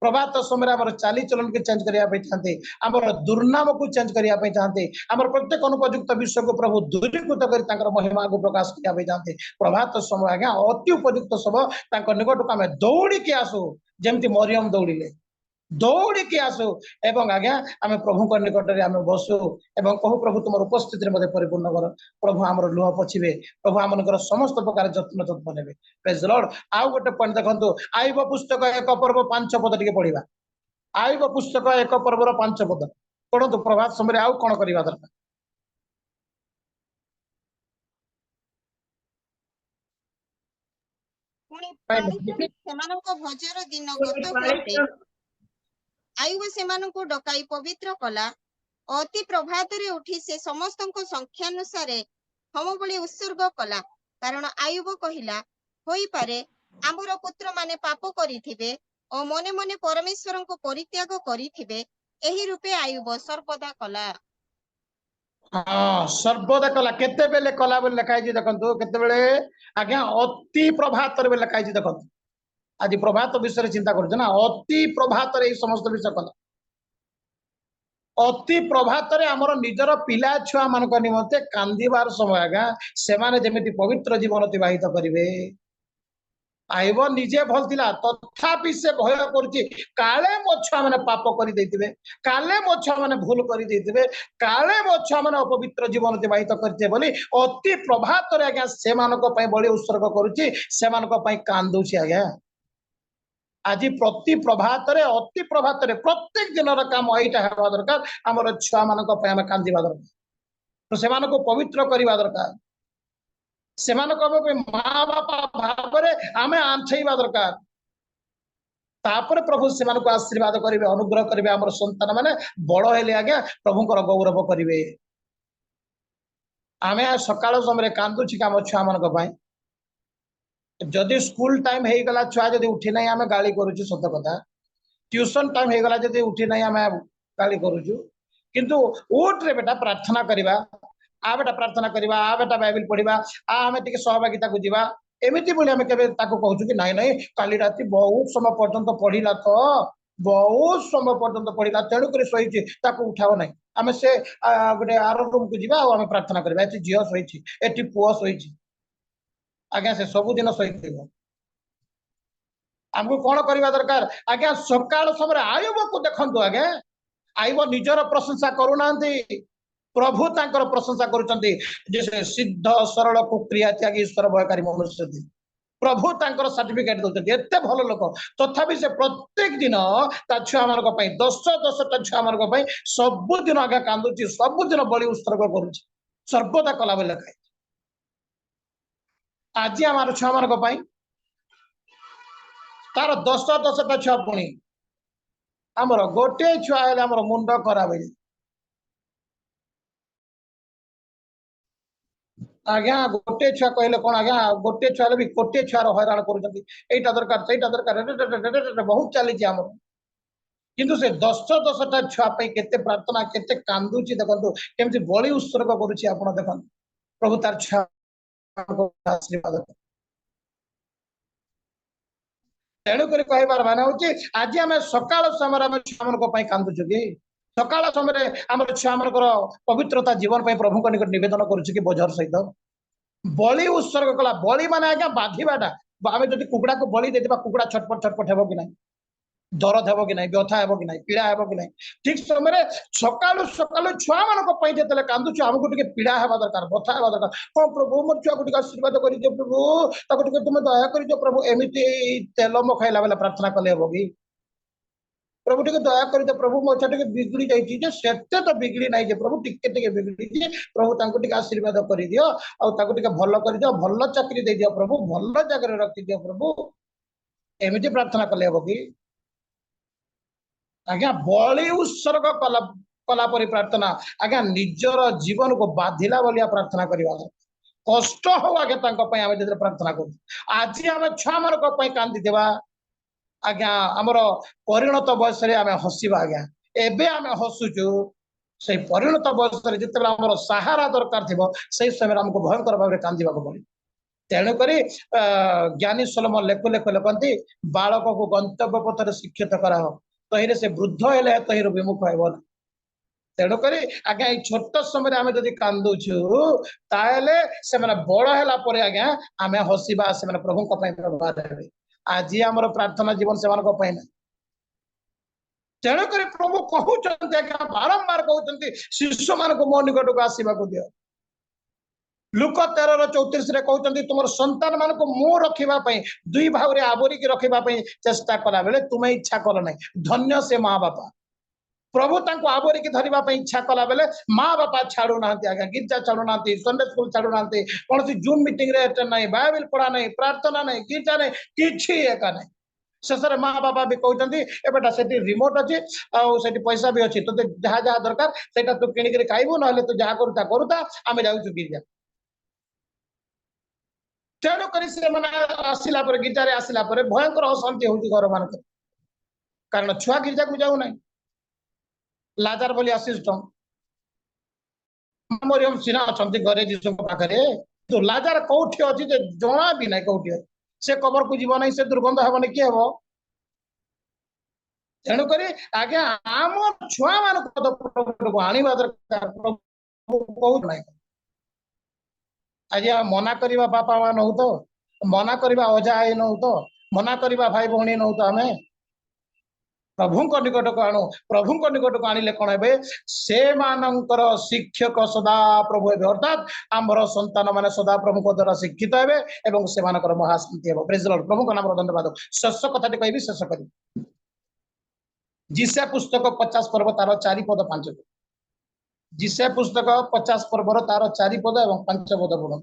प्रभात समय आम चाली चलन को चेंज करने चाहते आम दुर्नाम को चेंज करने चाहते आम प्रत्येक अनुपयुक्त विषय को प्रभु दूरीकृत कर महिमा को प्रकाश करने चाहते प्रभात समय आज्ञा अति उपयुक्त समय निकट को आम दौड़ी आसू जमी मरियम दौड़ी आसू एवं आज्ञा आम प्रभु निकट में आम बसु एवं कहू प्रभु तुम उपस्थिति मत परिपूर्ण कर प्रभु आम लुह पोछे प्रभु आम समस्त प्रकार जत्न तत्व ने प्रेज द लॉर्ड आउ गोटे पॉइंट देखो आईब पुस्तक 1 पर्व 5 पद टे पढ़ा आईब पुस्तक 1 पर्वर 5 पद पढ़ु प्रभात समय आउ कौन करवा दरकार भोजर दिन गत हुए आयुब सेमानंकु डकाई पवित्र कला अति प्रभात रे उठी से समस्त संख्यानुसार हम बली उत्सर्ग कला कारण आयुब कहिला होई पारे आमर पुत्र माने पाप करिथिबे और मने मने परमेश्वर को परित्याग करिथिबे एही रूपे आयुब सर्वदा कला हाँ सर्वदा कला केते बेले कला बोले लिखाई देखो केते बेले आज्ञा अति प्रभात रे लिखाई देखो आज प्रभात विषय चिंता कर अति प्रभात समस्त विषय कला अति प्रभात आमर निजर पिला छुआ मान निमंते कांदिबार समय आज्ञा से जमी पवित्र जीवन अतिबाहित करेंगे आईब निजे भल थिला तथापि से भय करुच्ची काले मो छुआ मैंने पाप कर काले मो छुआ मैंने भूल कर काले मो छुआ मैंने अपवित्र जीवन अतिबाहित करते बोली अति प्रभात आज्ञा से बलि उत्सर्ग करुच्ची से कांदुची आज्ञा आज प्रति प्रभात रे अति प्रभात रे प्रत्येक दिन काम यहीटा हेबा दरकार आमर छुआ मानक पय हम कांदिबा दरकार तो सेमान को पवित्र करबा दरकार सेमान को माँ बापा भाव रे आमे आंछेबा दरकार तापर प्रभु सेमान को आशीर्वाद करिवे अनुग्रह करिवे आमर संतान माने बड़ हेले आज्ञा प्रभुकर गौरव करिवे आमे सकाळ समय कांदुची काम छुआ मानक पय जदि स्कूल टाइम हो गला छुआ जदि उठी ना आम गाली करुचु सत कथा ट्यूशन टाइम हो गला जदि उठी ना आम गाली करुचु किंतु उठ रे बेटा प्रार्थना करबा आ बेटा प्रार्थना करबा आ बेटा बाइबल पढ़िबा आ हमें टिके सहभागिता को जीवा एमिति बोली हमें केबे ताको कहूछु कि नहीं नहीं काली राती बहुत समय पर्यंत पढ़िला तो बहुत समय पर्यंत पढ़िला तेणु कर सोईची ताको उठाओ नहीं आम से गोटे आर रूम को जीवा आ प्रार्थना करबा एटी झियो सोईची एटी पुओ सोईची आज्ञा से सबुदिन सही आमको कौन करवा दरकार आज्ञा सकाल समय आयुब को देखु आज्ञा आयुब निजर प्रशंसा करूना प्रभु तांकर प्रशंसा करुँचे सिद्ध सरल कुक्रिया त्यागी ईश्वर भयकारी मनुष्य प्रभु तांकर सर्टिफिकेट दौरान एत भल लोक तथापि से प्रत्येक दिन ता छुआ मान 10-10टा छुआ मान सबुदिन आज्ञा कांदुची सबुदिन बलि उत्सर्ग करुच्ची सर्वदा कला बोले लिखाई आज आम छुआ मान तार 10-10टा छुआ पुणी आमर गोटे छुआ आमर मुंड खराब हो आज्ञा गोटे छुआ कहले कौन आज्ञा गोटे छुआ भी गोटे छुआर हैरान करा दरकार से दरकार बहुत चली आम किंतु से 10-10टा छुआ केते प्रार्थना केते कांदुची देखो केमती बलि उत्सर्ग करुच्ची आप देखो प्रभु तार छुआ आशीर्वाद तेणुक कहबार मान हूँ आज आम सका समय आम छुआ कांदुचु कि सकाल समय आम छुआ मान पवित्रता जीवन प्रभु को निकट निवेदन करुचु कि बोझर सहित बलि उत्सर्ग कला बलि माने आज्ञा बाधिबाटा आम जब कुकुड़ा को बलि देवा कुकुड़ा छटपट हेब कि ना दरद हेब कि ना व्यथा हेब कि ना पीड़ा हेब कि ना ठीक समय सकालू सकालू छुआ मान जो कांदुचु आमको टे पीड़ा हेबा दरकार बथा हेबा दरकार हाँ प्रभु मोर छुआ को आशीर्वाद कर प्रभु तुम दया कर प्रभु एमती तेल म खाइला बेला प्रार्थना कले हेब कि प्रभु टे दया कर प्रभु मो छुआ टे बिगड़ी जाइए सेते तो बिगड़ी ना प्रभु टिके बिगड़ी प्रभु आशीर्वाद कर दियो भल कर दियो भल चाकरी दे दियो प्रभु भल जगह रखी दियो प्रभु एमती प्रार्थना कले हेब कि आज्ञा बलि उत्सर्ग कला परी प्रार्थना आज्ञा निजर जीवन को बाधिला भलिया प्रार्थना करवा कष्ट हो आगे आम जो प्रार्थना कर आज आम छुआ मान कांदी देवा आज्ञा आमर परिणत बयस आम हसवा आज्ञा एबे आम हसुचु से परिणत बयस जिते आम सहारा दरकार थी से समय आमको भयंकर भाव में कांदा पड़े तेणुक ज्ञानी सोलोमन लेखु लेखु लिखती बालक को गंतव्य पथर शिक्षित कराओ तहिरे से वृद्ध हेले तहिर विमुख हेब ना तेणुक आज्ञा ये छोट समय आम जब कांदुचु ताले से बड़ है आज्ञा आम हसवा से प्रभु व्यवहार हे आज आमर प्रार्थना जीवन से ना तेणुक प्रभु कहते बारंबार कहते शिशु मान मो निकट को आसवा दियो लुक 13:34 कहते तुम संतान मान को मु रखापी दुई भाव आवरिक रखापी चेष्टा कला बेले तुम्हें इच्छा कल ना धन्य से माँ बापा प्रभु तांको आवरिक धरने इच्छा कला बेले माँ बापा छाड़ू ना आज्ञा गिरजा छाड़ू ना संडे स्कूल छाड़ू ना कौन जूम मीटिंग रे अटेंड नहीं बाइबल पढ़ा नहीं प्रार्थना नहीं गिरजा नहीं किसी एका नहीं शेष माँ बापा भी कहते एबेटा से रिमोट अच्छी आठ पैसा भी अच्छी तो जहाँ जहाँ दरकार से तू किणिक खाइबू ना तू जहाँ करुता आम जाऊँ गिरजा तेणुक आसला गिरजा आसला भयंकर अशांति होती घर मान कारण छुआ गिरजा को जाऊ ना लाजार बोली आसीस्ट मरियम सीना अच्छा घरे जीशु पाखे तो लाजार कौटी अच्छी जना भी ना कौटी से कबर को जीव ना से दुर्गंध हेबनी किए हे तेणुक आज्ञा आम छुआ मान आने दरकार कहूँ आज मना करवा बापा माँ नौ तो मना करवा अजा आई नौ तो मना करवा भाई भौणी नौ तो आम प्रभु निकट को आणु प्रभु निकट को आनिले कौन हे से मानकर शिक्षक सदा प्रभु हे अर्थात आमर संतान माने सदा प्रभु द्वारा शिक्षित हे एवं से मानकर महाशांति हे प्रेज लॉर्ड प्रभु का नाम धन्यवाद शेष कथाटी कहबी शेष करी जिसे पुस्तक 50 पर्व तार 4 पद 5 पद जिसे पुस्तक 50 पर्वर तार 4 पद एवं 5 पद पढ़ू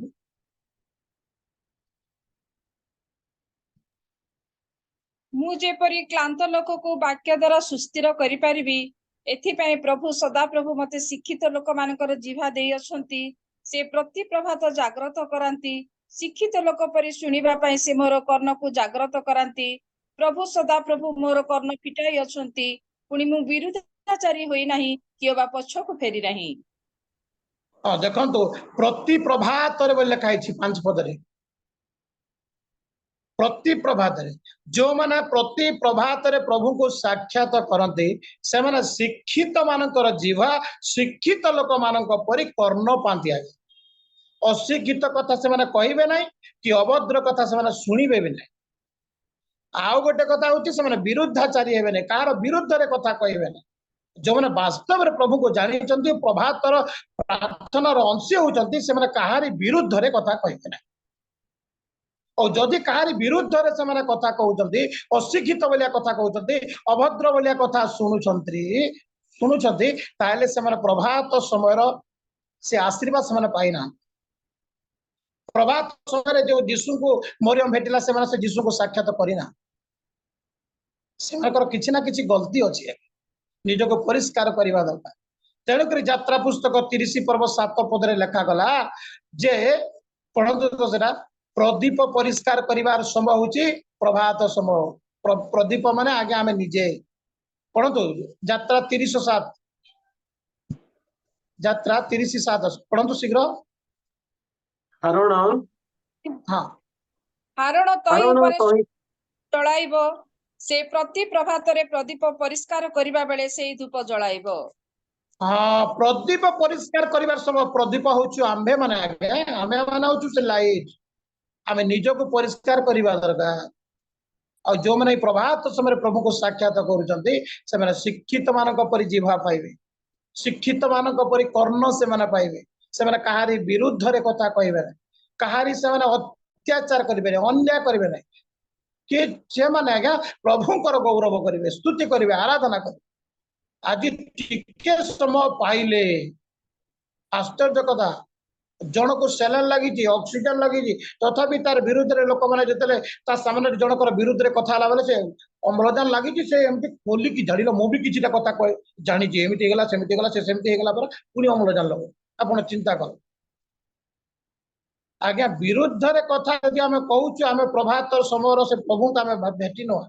मु जेपरी क्लांत लोक को वाक्य द्वारा सुस्थिर करि परिबी एथिपाई प्रभु सदा प्रभु मते शिक्षित लोक मानकर जिभा देई अछंती से प्रति प्रभात जागृत करांती शिक्षित लोक परि सुनिबा पई से मोर कर्ण को जागृत करांती प्रभु सदा प्रभु मोर कर्ण फिटाई अछंती पुनी मु विरुद्धाचारी होई नाही किबा पछ को फेरी नाही देखो प्रति प्रभात लिखाई 5 पद प्रति प्रभात जो माने प्रति प्रभात प्रभु को साक्षात करते से माने शिक्षित मानकर जीवा शिक्षित लोक मानक परि कर्ण पाती आगे अशिक्षित कथा से माने कहिबे नहीं कि अभद्र कथा से माने सुनिबे भी नहीं आउ गोटे कथा होची से माने विरुद्धाचारी हेबे नहीं कार विरुद्ध रे कथा कहिबे नहीं जो माने वास्तव रे प्रभु को जानि चंती प्रभातर प्रार्थना रो अंश होचंती से माने कहारी विरुद्ध रे कथा कहिबे नहीं और जदि कहारी विरुद्ध रे से माने कथा कहउचंती अशिक्षित बोलिया कथा कहउचंती अभद्र बोलिया कथा सुनुचंती ताले से माने प्रभात समय रो से आशीर्वाद से माने पाइना प्रभात समय जो यीशु को मरियम भेटिला से माने से यीशु को साक्षात करिना से मानकर किछि ना किछि गलती अछि निज को परिष्कार करवा दरकार तेणुक यात्रा पुस्तक 30 पर्व 7 पद लेखा गला जे पढ़ंतु तो सेटा प्रदीप परिष्कार करिवार समय होची प्रभात समय प्रदीप माने आगे आमे निजे पढ़ंतु यात्रा 30:7 यात्रा 30:7 पढ़ंतु शीघ्र कारण हाँ हारण तई कारण उपरे तहि ଟଳାଇବ ସେ ପ୍ରତି ପ୍ରଭାତରେ ପ୍ରଦୀପ ପରିଷ୍କାର କରିବା ବେଳେ ସେଇ ଧୂପ ଜଳାଇବ। ପ୍ରଦୀପ ପରିଷ୍କାର କରିବାର ସମୟ ପ୍ରଦୀପ ହଉଛୁ ଆମ୍ଭେ ମାନେ ଆଜ୍ଞା ଆମେ ମାନେ ହଉଛୁ ସେ ଲାଇଟ ଆମେ ନିଜକୁ ପରିଷ୍କାର କରିବା ଦରକାର। ଆଉ ଯୋଉମାନେ ଏଇ ପ୍ରଭାତ ସମୟରେ ପ୍ରଭୁଙ୍କୁ ସାକ୍ଷାତ କରୁଛନ୍ତି ସେମାନେ ଶିକ୍ଷିତ ମାନଙ୍କ ପରି ଜିଭା ପାଇବେ, ଶିକ୍ଷିତ ମାନଙ୍କ ପରି କର୍ଣ୍ଣ ସେମାନେ ପାଇବେ। ସେମାନେ କାହାରି ବିରୁଦ୍ଧରେ କଥା କହିବେ ନାହିଁ, କାହାରି ସେମାନେ ଅତ୍ୟାଚାର କରିବେ ନାହିଁ, ଅନ୍ୟାୟ କରିବେ ନାହିଁ। କି ସେମାନେ ଆଜ୍ଞା ପ୍ରଭୁଙ୍କର ଗୌରବ କରିବେ, ସ୍ତୁତି କରିବେ, ଆରାଧନା କରିବେ। ଆଜି ଟିକେ ସମୟ ପାଇଲେ ଆଶ୍ଚର୍ଯ୍ୟ କଥା, ଜଣକୁ ସେଲାଇନ୍ ଲାଗିଛି, ଅକ୍ସିଜେନ ଲାଗିଛି, ତଥାପି ତାର ବିରୁଦ୍ଧରେ ଲୋକମାନେ ଯେତେବେଳେ ତା ସାମ୍ନାରେ ଜଣଙ୍କର ବିରୁଦ୍ଧରେ କଥା ହେଲା ବେଳେ ସେ ଅମ୍ଳଜାନ ଲାଗିଛି, ସେ ଏମିତି ଖୋଲିକି ଝାଡ଼ିଲ ମୁଁ ବି କିଛିଟା କଥା କହେ ଜାଣିଛି ଏମିତି ହେଇଗଲା ସେମିତି ହେଇଗଲା ସେ ସେମିତି ହେଇଗଲା ପରେ ପୁଣି ଅମ୍ଳଜାନ ଲଗଉ। ଆପଣ ଚିନ୍ତା କର ଆଜ୍ଞା, ବିରୁଦ୍ଧରେ କଥା ଯଦି ଆମେ କହୁଛୁ ଆମେ ପ୍ରଭାତ ସମୟର ସେ ପ୍ରଭୁଙ୍କୁ ଆମେ ଭେଟି ନୁହଁ।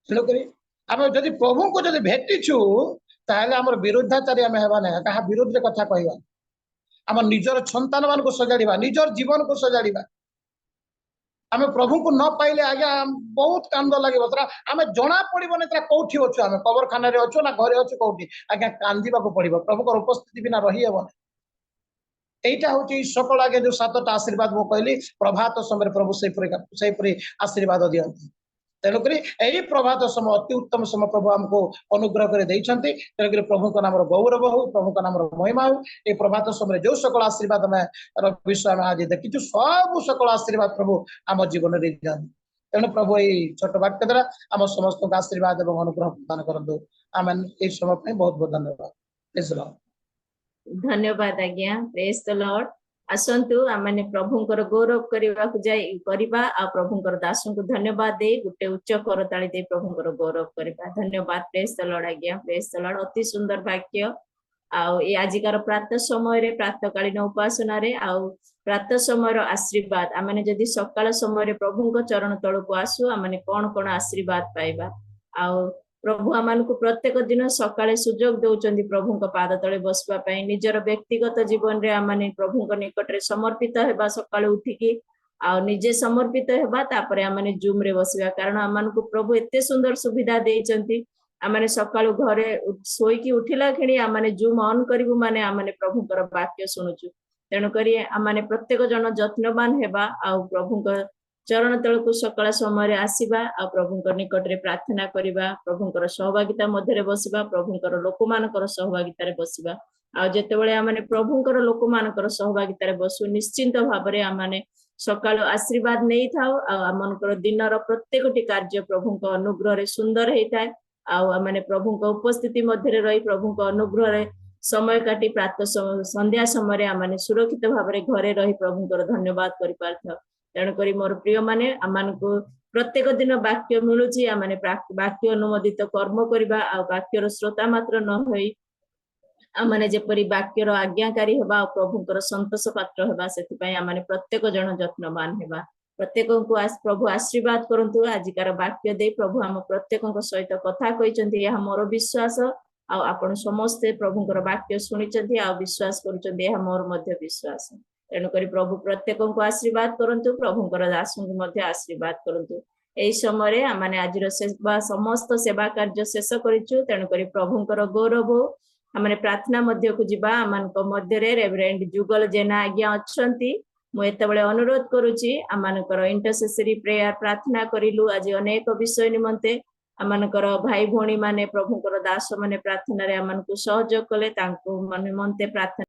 ତେଣୁକରି ଆମେ ଯଦି ପ୍ରଭୁଙ୍କୁ ଯଦି ଭେଟିଛୁ ତାହେଲେ ଆମର ବିରୁଦ୍ଧାଚାରୀ ଆମେ ହେବା ନାହିଁ, କାହା ବିରୁଦ୍ଧରେ କଥା କହିବା। ଆମ ନିଜର ସନ୍ତାନ ମାନଙ୍କୁ ସଜାଡ଼ିବା, ନିଜର ଜୀବନକୁ ସଜାଡ଼ିବା। ଆମେ ପ୍ରଭୁଙ୍କୁ ନ ପାଇଲେ ଆଜ୍ଞା ବହୁତ କାନ୍ଦ ଲାଗିବ। ଆମେ ଜଣା ପଡିବନି କୋଉଠି ଅଛୁ, ଆମେ କବରଖାନାରେ ଅଛୁ ନା ଘରେ ଅଛୁ କୋଉଠି, ଆଜ୍ଞା କାନ୍ଦିବାକୁ ପଡିବ। ପ୍ରଭୁଙ୍କର ଉପସ୍ଥିତି ବିନା ରହିହେବନି। এইটা হচ্ছে সকল আগে যে 7টা আশীর্বাদ ମୁଁ କହିଲି ପ୍ରଭାତ ସମୟରେ ପ୍ରଭୁ ସେହିପରି ଆଶୀର୍ବାଦ ଦିଅନ୍ତି। ତେଣୁକରି ଏହି ପ୍ରଭାତ ସମୟ ଅତି ଉତ୍ତମ ସମୟ ପ୍ରଭୁ ଆମକୁ ଅନୁଗ୍ରହ କରି ଦେଇଛନ୍ତି। ତେଣୁକରି ପ୍ରଭୁଙ୍କ ନାମର ଗୌରବ ହଉ, ପ୍ରଭୁଙ୍କ ନାମର ମହିମା ହଉ। ଏହି ପ୍ରଭାତ ସମୟରେ ଯୋଉ সকল ଆଶୀର୍ବାଦ ବିଷୟ ଆମେ ଆଜି ଦେଖିଛୁ ସବୁ সকল ଆଶୀର୍ବାଦ ପ୍ରଭୁ ଆମ ଜୀବନରେ ଦିଅନ୍ତି। ତେଣୁ ପ୍ରଭୁ ଏଇ ଛୋଟ ବାକ୍ୟ ଦ୍ୱାରା ଆମ ସମସ୍ତଙ୍କୁ ଆଶୀର୍ବାଦ ଏବଂ ଅନୁଗ୍ରହ ପ୍ରଦାନ କରନ୍ତୁ। ଆମେ ଏହି ସମୟ ପାଇଁ ବହୁତ ବହୁତ ଧନ୍ୟବାଦ। ଧନ୍ୟବାଦ ଆଜ୍ଞା, ପ୍ରେଜ୍ ଦ ଲର୍ଡ। ଆସନ୍ତୁ ଆମେ ପ୍ରଭୁଙ୍କର ଗୌରବ କରିବା ଆଉ ପ୍ରଭୁଙ୍କର ଦାସଙ୍କୁ ଧନ୍ୟବାଦ ଦେଇ ଗୋଟେ ଉଚ୍ଚ କରତାଳି ଦେଇ ପ୍ରଭୁଙ୍କର ଗୌରବ କରିବା। ଧନ୍ୟବାଦ, ପ୍ରେଜ୍ ଦ ଲର୍ଡ ଆଜ୍ଞା, ପ୍ରେଜ୍ ଦ ଲର୍ଡ। ଅତି ସୁନ୍ଦର ବାକ୍ୟ। ଆଉ ଏ ଆଜିକାର ପ୍ରାତଃ ସମୟରେ ପ୍ରାତଃକାଳୀନ ଉପାସନାରେ ଆଉ ପ୍ରାତଃ ସମୟର ଆଶୀର୍ବାଦ ଆମେ ଯଦି ସକାଳ ସମୟରେ ପ୍ରଭୁଙ୍କ ଚରଣ ତଳକୁ ଆସୁ ଆମେ କଣ କଣ ଆଶୀର୍ବାଦ ପାଇବା। ଆଉ ପ୍ରଭୁ ଆମମାନଙ୍କୁ ପ୍ରତ୍ୟେକ ଦିନ ସକାଳେ ସୁଯୋଗ ଦଉଛନ୍ତି ପ୍ରଭୁଙ୍କ ପାଦ ତଳେ ବସିବା ପାଇଁ। ନିଜର ବ୍ୟକ୍ତିଗତ ଜୀବନରେ ଆମେ ପ୍ରଭୁଙ୍କ ନିକଟରେ ସମର୍ପିତ ହେବା, ସକାଳୁ ଉଠିକି ଆଉ ନିଜେ ସମର୍ପିତ ହେବା, ତାପରେ ଆମେ ଜୁମ୍ ରେ ବସିବା। କାରଣ ଆମମାନଙ୍କୁ ପ୍ରଭୁ ଏତେ ସୁନ୍ଦର ସୁବିଧା ଦେଇଛନ୍ତି। ଆମେ ସକାଳୁ ଘରେ ଶୋଇକି ଉଠିଲା କ୍ଷଣି ଆମେ ଜୁମ୍ ଅନ୍ କରିବୁ ମାନେ ଆମେ ପ୍ରଭୁଙ୍କର ବାକ୍ୟ ଶୁଣୁଛୁ। ତେଣୁକରି ଆମେ ପ୍ରତ୍ୟେକ ଜଣ ଯତ୍ନବାନ ହେବା ଆଉ ପ୍ରଭୁଙ୍କ ଚରଣ ତଳକୁ ସକାଳ ସମୟରେ ଆସିବା ଆଉ ପ୍ରଭୁଙ୍କ ନିକଟରେ ପ୍ରାର୍ଥନା କରିବା, ପ୍ରଭୁଙ୍କର ସହଭାଗିତା ମଧ୍ୟରେ ବସିବା, ପ୍ରଭୁଙ୍କର ଲୋକମାନଙ୍କର ସହଭାଗିତାରେ ବସିବା। ଆଉ ଯେତେବେଳେ ଆମେ ପ୍ରଭୁଙ୍କର ଲୋକମାନଙ୍କର ସହଭାଗିତାରେ ବସୁ ନିଶ୍ଚିନ୍ତ ଭାବରେ ଆମେ ସକାଳୁ ଆଶୀର୍ବାଦ ନେଇଥାଉ ଆଉ ଆମଙ୍କର ଦିନର ପ୍ରତ୍ୟେକଟି କାର୍ଯ୍ୟ ପ୍ରଭୁଙ୍କ ଅନୁଗ୍ରହରେ ସୁନ୍ଦର ହେଇଥାଏ। ଆଉ ଆମେ ପ୍ରଭୁଙ୍କ ଉପସ୍ଥିତି ମଧ୍ୟରେ ରହି ପ୍ରଭୁଙ୍କ ଅନୁଗ୍ରହରେ ସମୟ କାଟି ପ୍ରାତଃ ସନ୍ଧ୍ୟା ସମୟରେ ଆମେ ସୁରକ୍ଷିତ ଭାବରେ ଘରେ ରହି ପ୍ରଭୁଙ୍କର ଧନ୍ୟବାଦ କରିପାରିଥାଉ। ତେଣୁକରି ମୋର ପ୍ରିୟ ମାନେ ଆମମାନଙ୍କୁ ପ୍ରତ୍ୟେକ ଦିନ ବାକ୍ୟ ମିଳୁଛି, ଆମେ ବାକ୍ୟ ଅନୁମୋଦିତ କର୍ମ କରିବା ଆଉ ବାକ୍ୟର ଶ୍ରୋତା ମାତ୍ର ନ ହୋଇ ଆମେ ଯେପରି ବାକ୍ୟର ଆଜ୍ଞାକାରୀ ହେବା ଆଉ ପ୍ରଭୁଙ୍କର ସନ୍ତୋଷ ପାତ୍ର ହେବା, ସେଥିପାଇଁ ଆମେ ପ୍ରତ୍ୟେକ ଜଣ ଯତ୍ନବାନ ହେବା। ପ୍ରତ୍ୟେକଙ୍କୁ ପ୍ରଭୁ ଆଶୀର୍ବାଦ କରନ୍ତୁ। ଆଜିକାର ବାକ୍ୟ ଦେଇ ପ୍ରଭୁ ଆମ ପ୍ରତ୍ୟେକଙ୍କ ସହିତ କଥା କହିଛନ୍ତି, ଏହା ମୋର ବିଶ୍ୱାସ। ଆଉ ଆପଣ ସମସ୍ତେ ପ୍ରଭୁଙ୍କର ବାକ୍ୟ ଶୁଣିଛନ୍ତି ଆଉ ବିଶ୍ୱାସ କରୁଛନ୍ତି, ଏହା ମୋର ମଧ୍ୟ ବିଶ୍ୱାସ। ତେଣୁକରି ପ୍ରଭୁ ପ୍ରତ୍ୟେକଙ୍କୁ ଆଶୀର୍ବାଦ କରନ୍ତୁ, ପ୍ରଭୁଙ୍କର ଦାସଙ୍କୁ ମଧ୍ୟ ଆଶୀର୍ବାଦ କରନ୍ତୁ। ଏହି ସମୟରେ ଆମେ ଆଜିର ସମସ୍ତ ସେବା କାର୍ଯ୍ୟ ଶେଷ କରିଛୁ। ତେଣୁକରି ପ୍ରଭୁଙ୍କର ଗୌରବ ହଉ। ଆମେ ପ୍ରାର୍ଥନା ମଧ୍ୟକୁ ଯିବା। ଆମମାନଙ୍କ ମଧ୍ୟରେ ରେଭରେଣ୍ଡ ଯୁଗଳ ଜେନା ଆଜ୍ଞା ଅଛନ୍ତି। ମୁଁ ଏତେବେଳେ ଅନୁରୋଧ କରୁଛି ଆମମାନଙ୍କର ଇଣ୍ଟରସେସରି ପ୍ରେୟାର ପ୍ରାର୍ଥନା କରିଲୁ ଆଜି ଅନେକ ବିଷୟ ନିମନ୍ତେ। ଆମମାନଙ୍କର ଭାଇ ଭଉଣୀ ମାନେ ପ୍ରଭୁଙ୍କର ଦାସ ମାନେ ପ୍ରାର୍ଥନାରେ ଆମମାନଙ୍କୁ ସହଯୋଗ କଲେ, ତାଙ୍କୁ ନିମନ୍ତେ ପ୍ରାର୍ଥନା